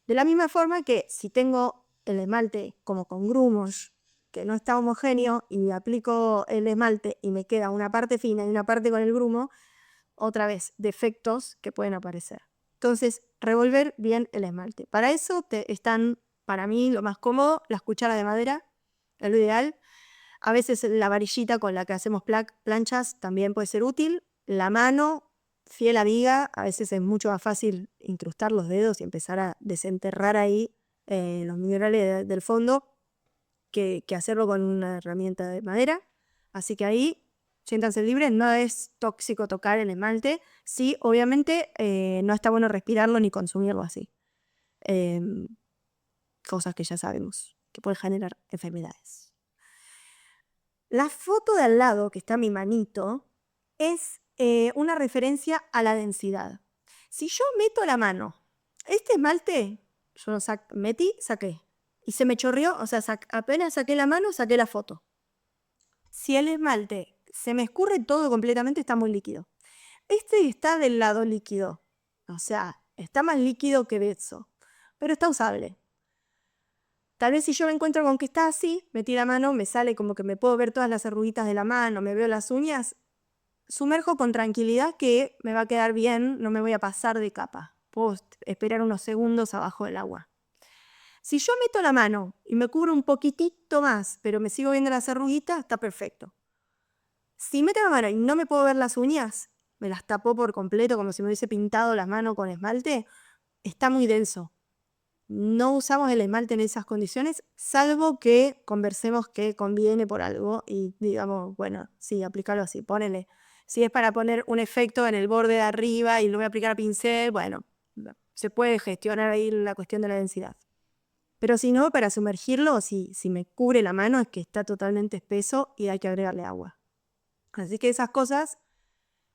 De la misma forma que si tengo el esmalte como con grumos, que no está homogéneo, y aplico el esmalte y me queda una parte fina y una parte con el grumo, otra vez, defectos que pueden aparecer. Entonces, revolver bien el esmalte. Para eso están, para mí, lo más cómodo, las cucharas de madera, es lo ideal. A veces la varillita con la que hacemos planchas también puede ser útil. La mano, fiel amiga, a veces es mucho más fácil incrustar los dedos y empezar a desenterrar ahí los minerales del fondo que hacerlo con una herramienta de madera. Así que ahí, siéntanse libres, no es tóxico tocar el esmalte. Sí, obviamente no está bueno respirarlo ni consumirlo así. Cosas que ya sabemos que pueden generar enfermedades. La foto de al lado, que está mi manito, es una referencia a la densidad. Si yo meto la mano, este esmalte, yo lo metí, saqué, y se me chorreó, o sea, apenas saqué la mano, saqué la foto. Si el esmalte se me escurre todo completamente, está muy líquido. Este está del lado líquido, o sea, está más líquido que beso, pero está usable. Tal vez si yo me encuentro con que está así, metí la mano, me sale como que me puedo ver todas las arruguitas de la mano, me veo las uñas, sumerjo con tranquilidad que me va a quedar bien, no me voy a pasar de capa. Puedo esperar unos segundos abajo del agua. Si yo meto la mano y me cubro un poquitito más, pero me sigo viendo las arruguitas, está perfecto. Si meto la mano y no me puedo ver las uñas, me las tapó por completo como si me hubiese pintado las manos con esmalte, está muy denso. No usamos el esmalte en esas condiciones, salvo que conversemos que conviene por algo y digamos, bueno, sí, aplicarlo así, ponele. Si es para poner un efecto en el borde de arriba y lo voy a aplicar a pincel, bueno, se puede gestionar ahí la cuestión de la densidad. Pero si no, para sumergirlo, si me cubre la mano, es que está totalmente espeso y hay que agregarle agua. Así que esas cosas,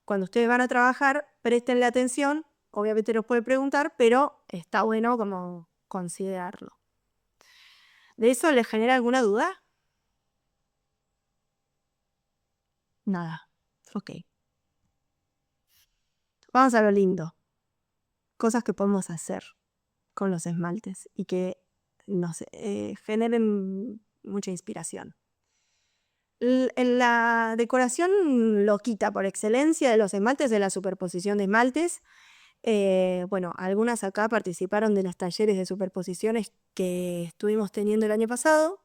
cuando ustedes van a trabajar, préstenle atención. Obviamente los puede preguntar, pero está bueno como considerarlo. ¿De eso les genera alguna duda? Nada. Ok. Vamos a lo lindo. Cosas que podemos hacer con los esmaltes y que nos generen mucha inspiración. La decoración loquita por excelencia de los esmaltes es la superposición de esmaltes, Bueno, algunas acá participaron de los talleres de superposiciones que estuvimos teniendo el año pasado.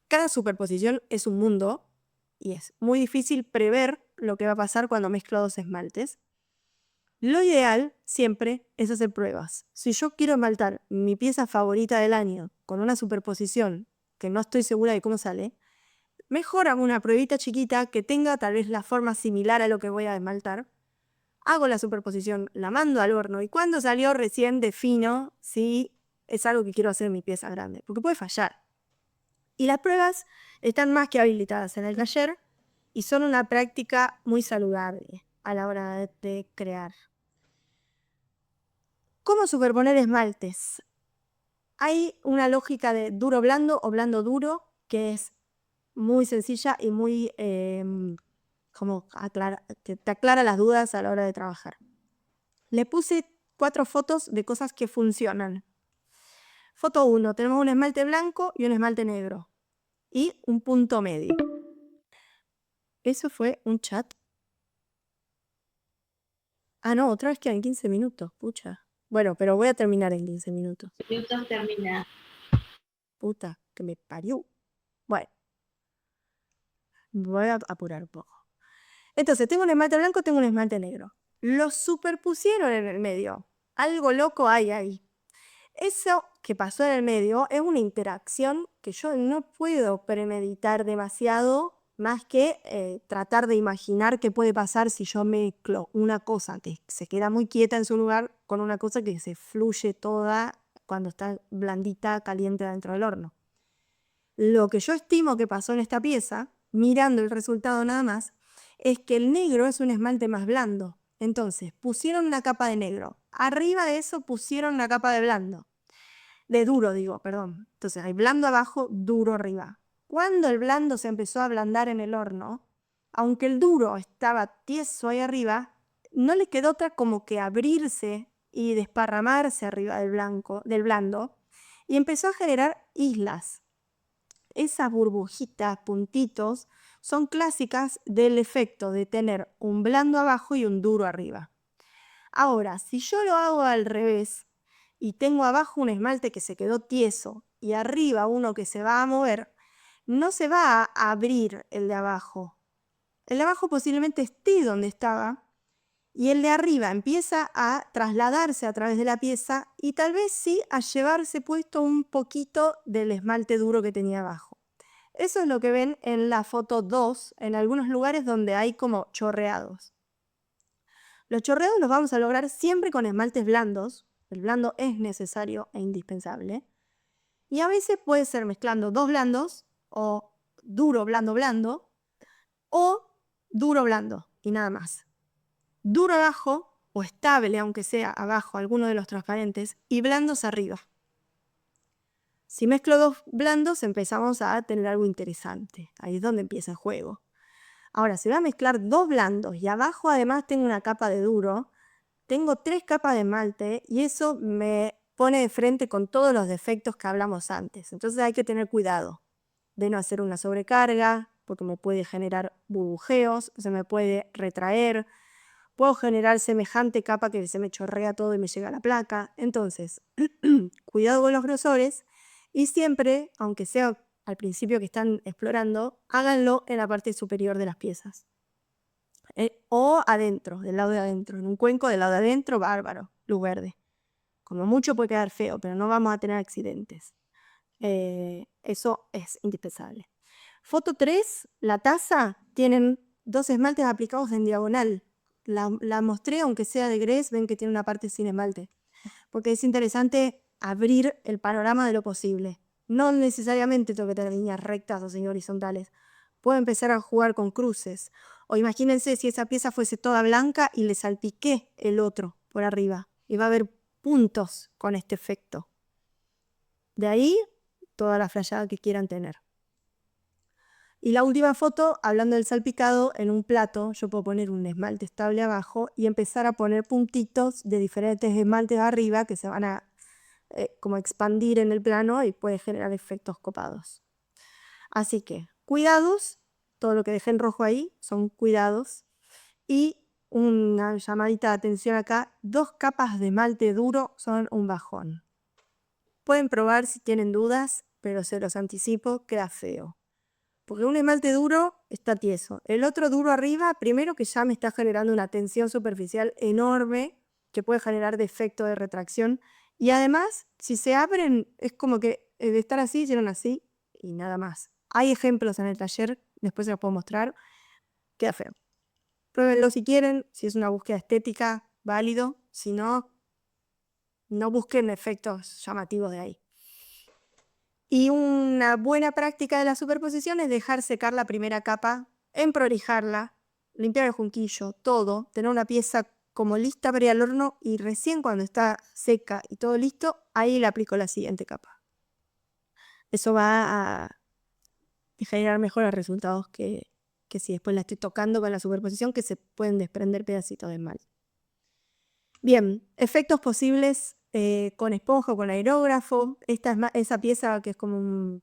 Cada superposición es un mundo y es muy difícil prever lo que va a pasar cuando mezclo dos esmaltes. Lo ideal siempre es hacer pruebas. Si yo quiero esmaltar mi pieza favorita del año con una superposición que no estoy segura de cómo sale, mejor hago una pruebita chiquita que tenga tal vez la forma similar a lo que voy a esmaltar. Hago la superposición, la mando al horno y cuando salió recién defino si es algo que quiero hacer en mi pieza grande, porque puede fallar. Y las pruebas están más que habilitadas en el taller y son una práctica muy saludable a la hora de crear. ¿Cómo superponer esmaltes? Hay una lógica de duro-blando o blando-duro que es muy sencilla y muy te aclara las dudas a la hora de trabajar. Le puse 4 fotos de cosas que funcionan. Foto 1, tenemos un esmalte blanco y un esmalte negro y un punto medio. Eso fue un chat. Ah, no, otra vez quedan 15 minutos, pucha. Bueno, pero voy a terminar en 15 minutos. Minutos termina. Puta, que me parió. Bueno, voy a apurar un poco. Entonces, tengo un esmalte blanco, tengo un esmalte negro. Los superpusieron en el medio. Algo loco hay ahí. Eso que pasó en el medio es una interacción que yo no puedo premeditar demasiado, más que tratar de imaginar qué puede pasar si yo mezclo una cosa que se queda muy quieta en su lugar con una cosa que se fluye toda cuando está blandita, caliente dentro del horno. Lo que yo estimo que pasó en esta pieza, mirando el resultado nada más, es que el negro es un esmalte más blando. Entonces, pusieron una capa de negro. Arriba de eso pusieron una capa de blando. De duro, digo, perdón. Entonces, hay blando abajo, duro arriba. Cuando el blando se empezó a ablandar en el horno, aunque el duro estaba tieso ahí arriba, no le quedó otra como que abrirse y desparramarse arriba del blando, y empezó a generar islas. Esas burbujitas, puntitos, son clásicas del efecto de tener un blando abajo y un duro arriba. Ahora, si yo lo hago al revés y tengo abajo un esmalte que se quedó tieso y arriba uno que se va a mover, no se va a abrir el de abajo. El de abajo posiblemente esté donde estaba y el de arriba empieza a trasladarse a través de la pieza y tal vez sí a llevarse puesto un poquito del esmalte duro que tenía abajo. Eso es lo que ven en la foto 2, en algunos lugares donde hay como chorreados. Los chorreados los vamos a lograr siempre con esmaltes blandos. El blando es necesario e indispensable. Y a veces puede ser mezclando dos blandos, o duro, blando, blando, o duro, blando, y nada más. Duro abajo, o estable, aunque sea abajo, alguno de los transparentes, y blandos arriba. Si mezclo dos blandos, empezamos a tener algo interesante. Ahí es donde empieza el juego. Ahora, si voy a mezclar dos blandos y abajo además tengo una capa de duro, tengo 3 capas de esmalte y eso me pone de frente con todos los defectos que hablamos antes. Entonces hay que tener cuidado de no hacer una sobrecarga, porque me puede generar burbujeos, se me puede retraer, puedo generar semejante capa que se me chorrea todo y me llega a la placa. Entonces, cuidado con los grosores y siempre, aunque sea al principio que están explorando, háganlo en la parte superior de las piezas. O adentro, del lado de adentro, en un cuenco del lado de adentro, bárbaro, luz verde. Como mucho puede quedar feo, pero no vamos a tener accidentes. Eso es indispensable. Foto 3, la taza, tienen 2 esmaltes aplicados en diagonal. La mostré, aunque sea de grés, ven que tiene una parte sin esmalte. Porque es interesante abrir el panorama de lo posible. No necesariamente tengo que tener líneas rectas o horizontales. Puedo empezar a jugar con cruces. O imagínense si esa pieza fuese toda blanca y le salpiqué el otro por arriba. Y va a haber puntos con este efecto. De ahí, toda la flayada que quieran tener. Y la última foto, hablando del salpicado, en un plato yo puedo poner un esmalte estable abajo y empezar a poner puntitos de diferentes esmaltes arriba que se van a como expandir en el plano y puede generar efectos copados. Así que, cuidados, todo lo que dejé en rojo ahí son cuidados. Y una llamadita de atención acá. 2 capas de esmalte duro son un bajón. Pueden probar si tienen dudas, pero se los anticipo, queda feo. Porque un esmalte duro está tieso. El otro duro arriba, primero que ya me está generando una tensión superficial enorme que puede generar defecto de retracción. Y además, si se abren, es como que de estar así, hicieron así y nada más. Hay ejemplos en el taller, después se los puedo mostrar. Queda feo. Pruébenlo si quieren, si es una búsqueda estética, válido. Si no, no busquen efectos llamativos de ahí. Y una buena práctica de la superposición es dejar secar la primera capa, emprolijarla, limpiar el junquillo, todo, tener una pieza como lista para ir al horno y recién cuando está seca y todo listo, ahí le aplico la siguiente capa. Eso va a generar mejores resultados que si después la estoy tocando con la superposición, que se pueden desprender pedacitos de esmalte. Bien, efectos posibles con esponja o con aerógrafo. Esa pieza que es como un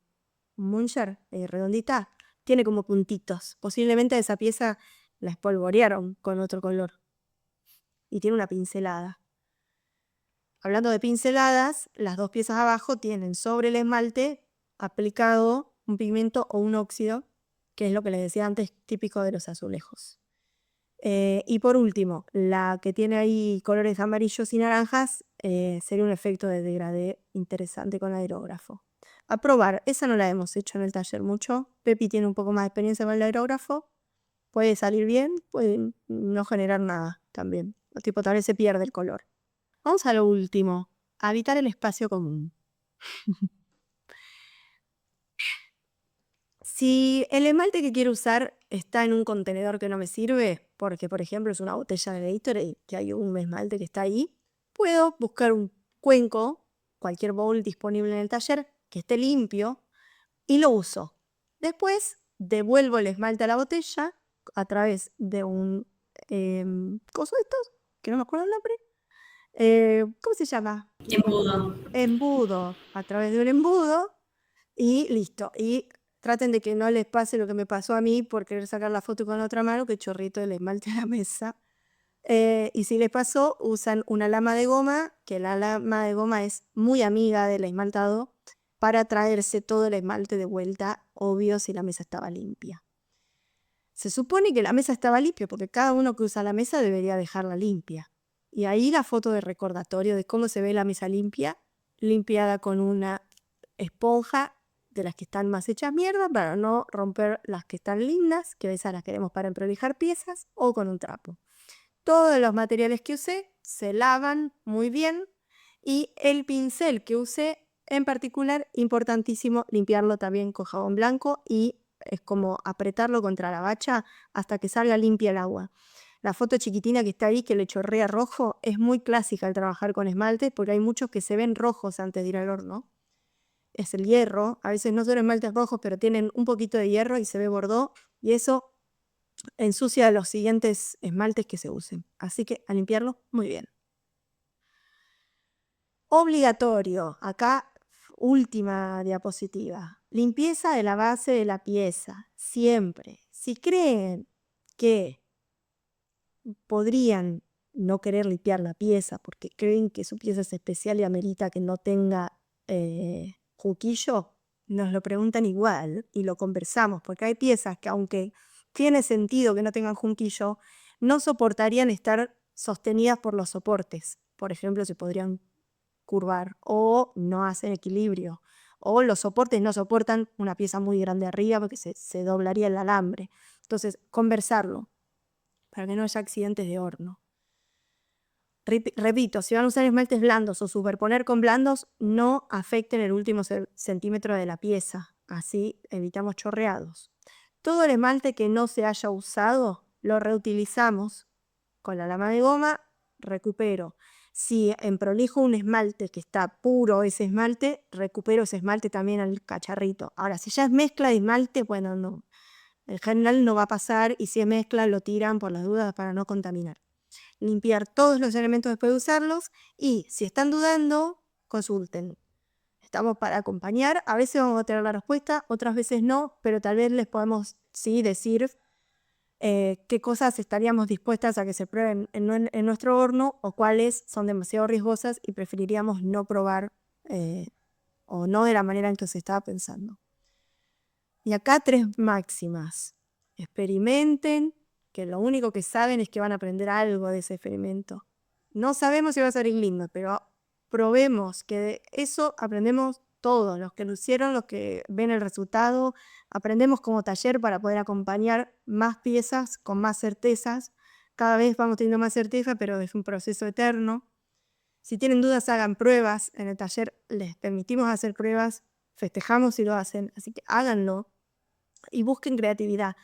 muncher redondita, tiene como puntitos. Posiblemente esa pieza la espolvorearon con otro color. Y tiene una pincelada. Hablando de pinceladas, las 2 piezas abajo tienen sobre el esmalte aplicado un pigmento o un óxido, que es lo que les decía antes, típico de los azulejos. Y por último, la que tiene ahí colores amarillos y naranjas sería un efecto de degradé interesante con aerógrafo. A probar, esa no la hemos hecho en el taller mucho. Pepi tiene un poco más de experiencia con el aerógrafo. Puede salir bien, puede no generar nada también. Tipo, tal vez se pierde el color. Vamos a lo último, habitar el espacio común. Si el esmalte que quiero usar está en un contenedor que no me sirve, porque por ejemplo es una botella de Gatorade, que hay un esmalte que está ahí, puedo buscar un cuenco, cualquier bowl disponible en el taller, que esté limpio, y lo uso. Después devuelvo el esmalte a la botella a través de un coso de estos, que no me acuerdo el nombre. ¿Cómo se llama? Embudo. Embudo, a través de un embudo y listo. Y traten de que no les pase lo que me pasó a mí por querer sacar la foto con la otra mano, que chorrito el esmalte a la mesa. Y si les pasó, usan una lama de goma, que la lama de goma es muy amiga del esmaltado, para traerse todo el esmalte de vuelta, obvio si la mesa estaba limpia. Se supone que la mesa estaba limpia porque cada uno que usa la mesa debería dejarla limpia. Y ahí la foto de recordatorio de cómo se ve la mesa limpia, limpiada con una esponja de las que están más hechas mierda para no romper las que están lindas, que esas las queremos para emprolijar piezas, o con un trapo. Todos los materiales que usé se lavan muy bien y el pincel que usé en particular, importantísimo limpiarlo también con jabón blanco y es como apretarlo contra la bacha hasta que salga limpia el agua. La foto chiquitina que está ahí, que le chorrea rojo, es muy clásica al trabajar con esmalte porque hay muchos que se ven rojos antes de ir al horno. Es el hierro, a veces no son esmaltes rojos, pero tienen un poquito de hierro y se ve bordó, y eso ensucia los siguientes esmaltes que se usen. Así que a limpiarlo muy bien. Obligatorio, acá última diapositiva. Limpieza de la base de la pieza, siempre. Si creen que podrían no querer limpiar la pieza porque creen que su pieza es especial y amerita que no tenga junquillo, nos lo preguntan igual y lo conversamos, porque hay piezas que aunque tiene sentido que no tengan junquillo, no soportarían estar sostenidas por los soportes. Por ejemplo, se podrían curvar o no hacen equilibrio, o los soportes no soportan una pieza muy grande arriba porque se doblaría el alambre. Entonces, conversarlo para que no haya accidentes de horno. Repito, si van a usar esmaltes blandos o superponer con blandos, no afecten el último centímetro de la pieza, así evitamos chorreados. Todo el esmalte que no se haya usado lo reutilizamos con la lama de goma, recupero. Si emprolijo un esmalte que está puro ese esmalte, recupero ese esmalte también al cacharrito. Ahora, si ya es mezcla de esmalte, bueno, no. En general no va a pasar y si es mezcla lo tiran por las dudas para no contaminar. Limpiar todos los elementos después de usarlos y si están dudando, consulten. Estamos para acompañar, a veces vamos a tener la respuesta, otras veces no, pero tal vez les podemos sí decir qué cosas estaríamos dispuestas a que se prueben en nuestro horno o cuáles son demasiado riesgosas y preferiríamos no probar o no de la manera en que se estaba pensando. Y acá 3 máximas. Experimenten, que lo único que saben es que van a aprender algo de ese experimento. No sabemos si va a salir lindo, pero probemos que de eso aprendemos todos, los que lo hicieron, los que ven el resultado, aprendemos como taller para poder acompañar más piezas con más certezas. Cada vez vamos teniendo más certeza, pero es un proceso eterno. Si tienen dudas, hagan pruebas. En el taller les permitimos hacer pruebas, festejamos si lo hacen, así que háganlo y busquen creatividad.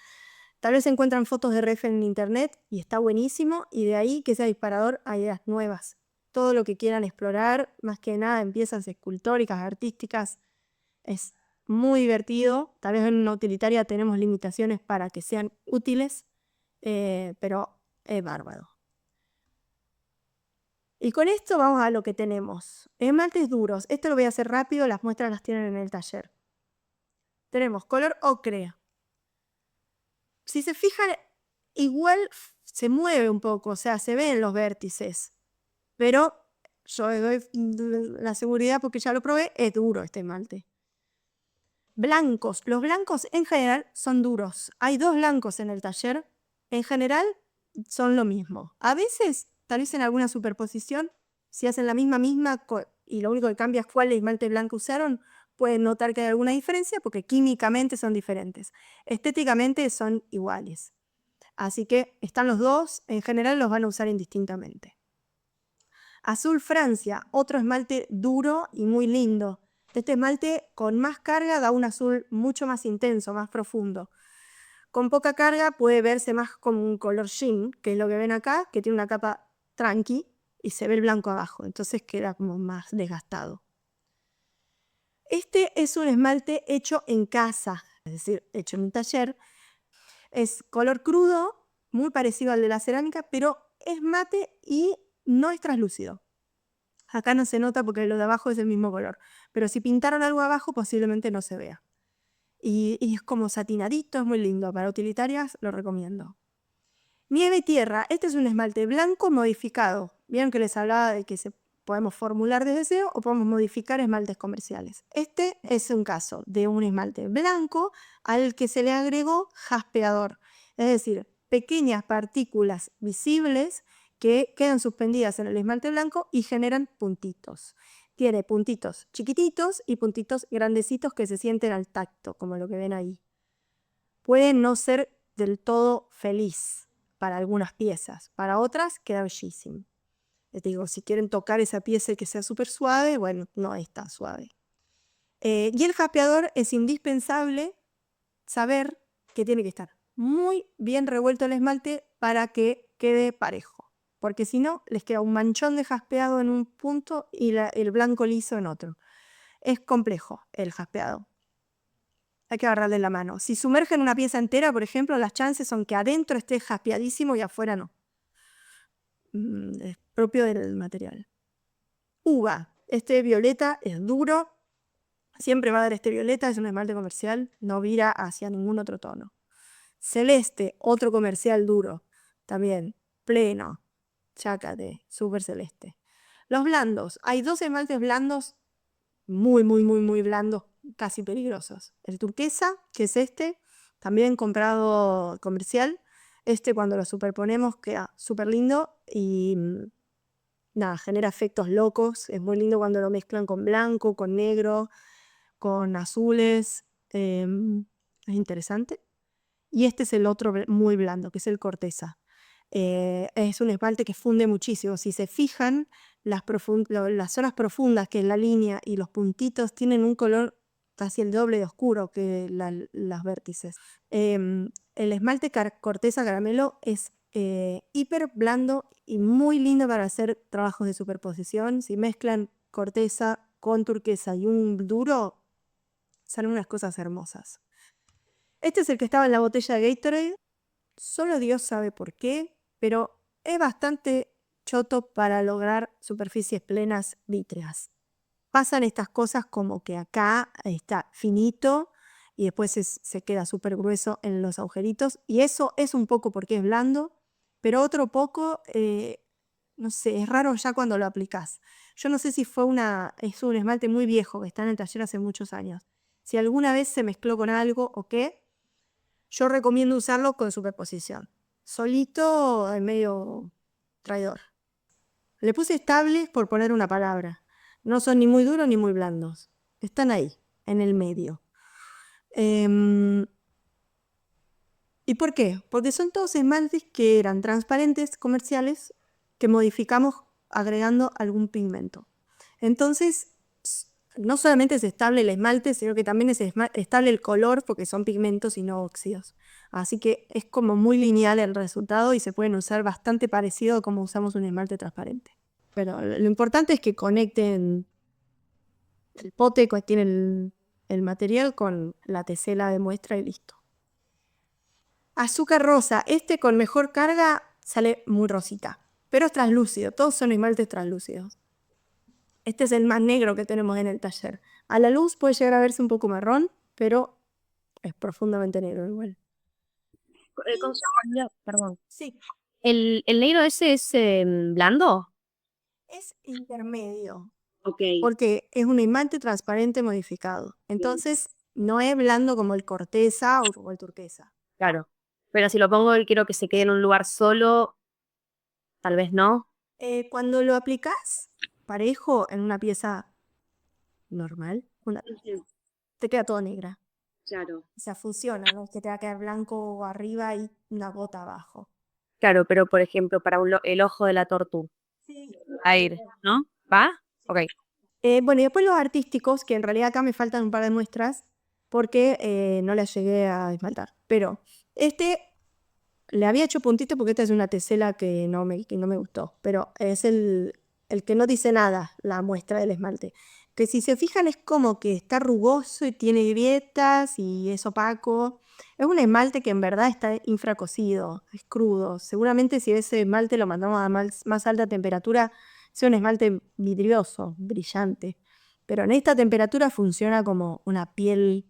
Tal vez encuentran fotos de ref en internet y está buenísimo, y de ahí que sea disparador a ideas nuevas. Todo lo que quieran explorar, más que nada en piezas escultóricas, artísticas, es muy divertido. Tal vez en una utilitaria tenemos limitaciones para que sean útiles, pero es bárbaro. Y con esto vamos a lo que tenemos. Esmaltes duros. Esto lo voy a hacer rápido, las muestras las tienen en el taller. Tenemos color ocre. Si se fijan, igual se mueve un poco, o sea, se ven los vértices. Pero yo les doy la seguridad porque ya lo probé, es duro este esmalte. Blancos. Los blancos en general son duros. Hay 2 blancos en el taller. En general son lo mismo. A veces, tal vez en alguna superposición, si hacen la misma y lo único que cambia es cuál esmalte blanco usaron, pueden notar que hay alguna diferencia porque químicamente son diferentes. Estéticamente son iguales. Así que están los 2, en general los van a usar indistintamente. Azul Francia, otro esmalte duro y muy lindo. Este esmalte con más carga da un azul mucho más intenso, más profundo. Con poca carga puede verse más como un color jean, que es lo que ven acá, que tiene una capa tranqui y se ve el blanco abajo, entonces queda como más desgastado. Este es un esmalte hecho en casa, es decir, hecho en un taller. Es color crudo, muy parecido al de la cerámica, pero es mate y no es translúcido. Acá no se nota porque lo de abajo es el mismo color, pero si pintaron algo abajo posiblemente no se vea. Y es como satinadito, es muy lindo. Para utilitarias lo recomiendo. Nieve y tierra. Este es un esmalte blanco modificado. Vieron que les hablaba de que podemos formular desde cero o podemos modificar esmaltes comerciales. Este es un caso de un esmalte blanco al que se le agregó jaspeador. Es decir, pequeñas partículas visibles que quedan suspendidas en el esmalte blanco y generan puntitos. Tiene puntitos chiquititos y puntitos grandecitos que se sienten al tacto, como lo que ven ahí. Puede no ser del todo feliz para algunas piezas, para otras queda bellísimo. Les digo, si quieren tocar esa pieza y que sea súper suave, bueno, no es tan suave. Y el jaspeador es indispensable saber que tiene que estar muy bien revuelto el esmalte para que quede parejo, porque si no, les queda un manchón de jaspeado en un punto y el blanco liso en otro. Es complejo el jaspeado. Hay que agarrarle la mano. Si sumergen una pieza entera, por ejemplo, las chances son que adentro esté jaspeadísimo y afuera no. Es propio del material. Uva. Este violeta es duro. Siempre va a dar este violeta, es un esmalte comercial, no vira hacia ningún otro tono. Celeste, otro comercial duro, también pleno, chácate, súper celeste. Los blandos, hay 2 esmaltes blandos, muy blandos, casi peligrosos. El turquesa, que es este, también comprado comercial. Este cuando lo superponemos queda súper lindo y nada, genera efectos locos. Es muy lindo cuando lo mezclan con blanco, con negro, con azules. Es interesante. Y este es el otro muy blando, que es el corteza. Es un esmalte que funde muchísimo. Si se fijan, las zonas profundas, que es la línea, y los puntitos tienen un color casi el doble de oscuro que las vértices. El esmalte corteza caramelo es hiper blando y muy lindo para hacer trabajos de superposición. Si mezclan corteza con turquesa y un duro, salen unas cosas hermosas. Este es el que estaba en la botella de Gatorade. Solo Dios sabe por qué, pero es bastante choto para lograr superficies plenas vítreas. Pasan estas cosas como que acá está finito y después se queda súper grueso en los agujeritos. Y eso es un poco porque es blando, pero otro poco, no sé, es raro ya cuando lo aplicás. Yo no sé si es un esmalte muy viejo que está en el taller hace muchos años. Si alguna vez se mezcló con algo o qué, yo recomiendo usarlo con superposición. Solito es medio traidor. Le puse estables por poner una palabra. No son ni muy duros ni muy blandos. Están ahí, en el medio. ¿Y por qué? Porque son todos esmaltes que eran transparentes, comerciales, que modificamos agregando algún pigmento. Entonces, no solamente es estable el esmalte, sino que también es estable el color, porque son pigmentos y no óxidos. Así que es como muy lineal el resultado y se pueden usar bastante parecido a como usamos un esmalte transparente. Pero lo importante es que conecten el pote que tiene el material con la tesela de muestra y listo. Azúcar rosa, este con mejor carga sale muy rosita, pero es translúcido, todos son esmaltes translúcidos. Este es el más negro que tenemos en el taller. A la luz puede llegar a verse un poco marrón, pero es profundamente negro igual. Perdón. Sí, ¿El negro ese es blando? es intermedio, Ok. porque es un esmalte transparente modificado. Entonces, no es blando como el corteza o como el turquesa. Claro. Pero si lo pongo y quiero que se quede en un lugar solo, tal vez no. Cuando lo aplicás parejo en una pieza normal, te queda todo negra. Claro. O sea, funciona, ¿no? Que te va a quedar blanco arriba y una gota abajo. Claro, pero por ejemplo, para el ojo de la tortuga. Sí. A ir, ¿no? ¿Va? Ok. Bueno, y después los artísticos, que en realidad acá me faltan un par de muestras porque no las llegué a esmaltar. Pero este le había hecho puntito porque esta es una tesela que no me gustó. Pero es el que no dice nada, la muestra del esmalte. Que si se fijan es como que está rugoso y tiene grietas y es opaco. Es un esmalte que en verdad está infracocido, es crudo. Seguramente si ese esmalte lo mandamos a más alta temperatura, sea un esmalte vidrioso, brillante. Pero en esta temperatura funciona como una piel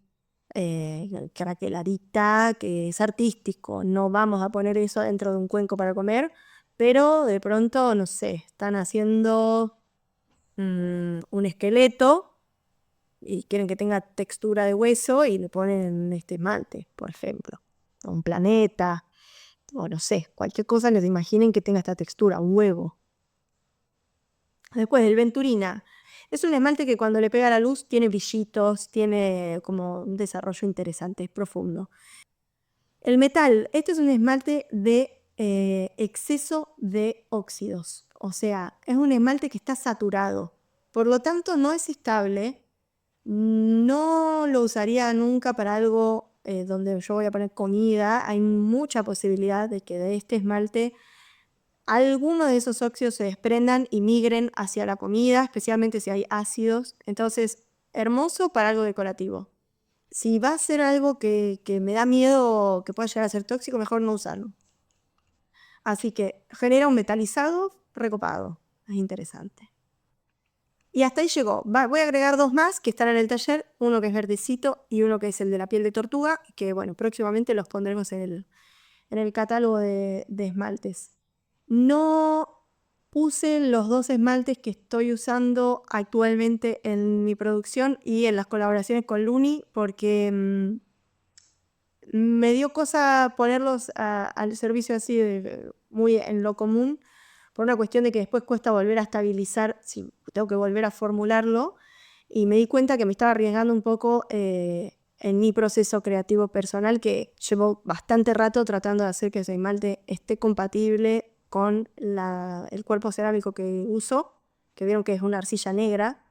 craqueladita, que es artístico. No vamos a poner eso dentro de un cuenco para comer, pero de pronto, no sé, están haciendo un esqueleto y quieren que tenga textura de hueso y le ponen este esmalte, por ejemplo. O un planeta, o no sé, cualquier cosa les imaginen que tenga esta textura, un huevo. Después el Venturina. Es un esmalte que cuando le pega la luz tiene brillitos, tiene como un desarrollo interesante, profundo. El metal, este es un esmalte de exceso de óxidos. O sea, es un esmalte que está saturado. Por lo tanto, no es estable. No lo usaría nunca para algo donde yo voy a poner comida. Hay mucha posibilidad de que de este esmalte algunos de esos óxidos se desprendan y migren hacia la comida, especialmente si hay ácidos. Entonces, hermoso para algo decorativo. Si va a ser algo que me da miedo que pueda llegar a ser tóxico, mejor no usarlo. Así que genera un metalizado recopado. Es interesante. Y hasta ahí llegó. Voy a agregar dos más que están en el taller. Uno que es verdecito y uno que es el de la piel de tortuga, que bueno, próximamente los pondremos en el catálogo de esmaltes. No puse los dos esmaltes que estoy usando actualmente en mi producción y en las colaboraciones con Luni porque me dio cosa ponerlos al servicio así muy en lo común por una cuestión de que después cuesta volver a estabilizar, si tengo que volver a formularlo, y me di cuenta que me estaba arriesgando un poco en mi proceso creativo personal, que llevo bastante rato tratando de hacer que ese esmalte esté compatible con el cuerpo cerámico que uso, que vieron que es una arcilla negra,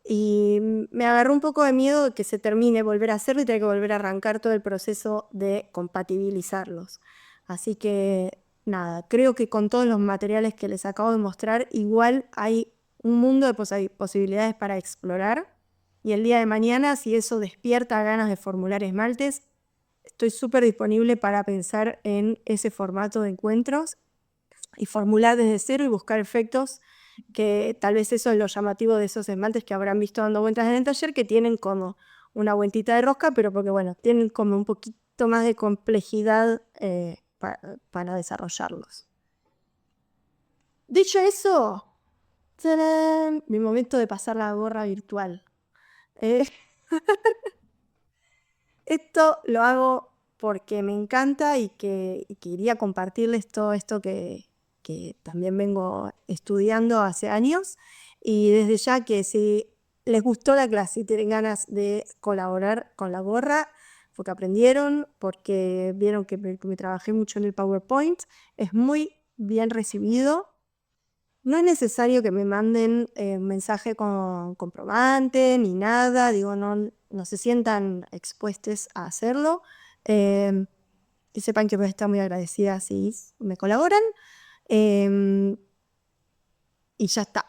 y me agarró un poco de miedo de que se termine, volver a hacerlo y tener que volver a arrancar todo el proceso de compatibilizarlos. Así que nada, creo que con todos los materiales que les acabo de mostrar, igual hay un mundo de posibilidades para explorar. Y el día de mañana, si eso despierta ganas de formular esmaltes, estoy súper disponible para pensar en ese formato de encuentros y formular desde cero y buscar efectos, que tal vez eso es lo llamativo de esos esmaltes que habrán visto dando vueltas en el taller, que tienen como una vueltita de rosca, pero porque, bueno, tienen como un poquito más de complejidad para desarrollarlos. Dicho eso, ¡tarán! Mi momento de pasar la gorra virtual. Esto lo hago porque me encanta y que quería compartirles todo esto que también vengo estudiando hace años. Y desde ya que si les gustó la clase y tienen ganas de colaborar con la gorra, porque aprendieron, porque vieron que me trabajé mucho en el PowerPoint, es muy bien recibido. No es necesario que me manden un mensaje con comprobante ni nada, digo, no se sientan expuestos a hacerlo. Y sepan que voy a estar muy agradecida si me colaboran. Y ya está.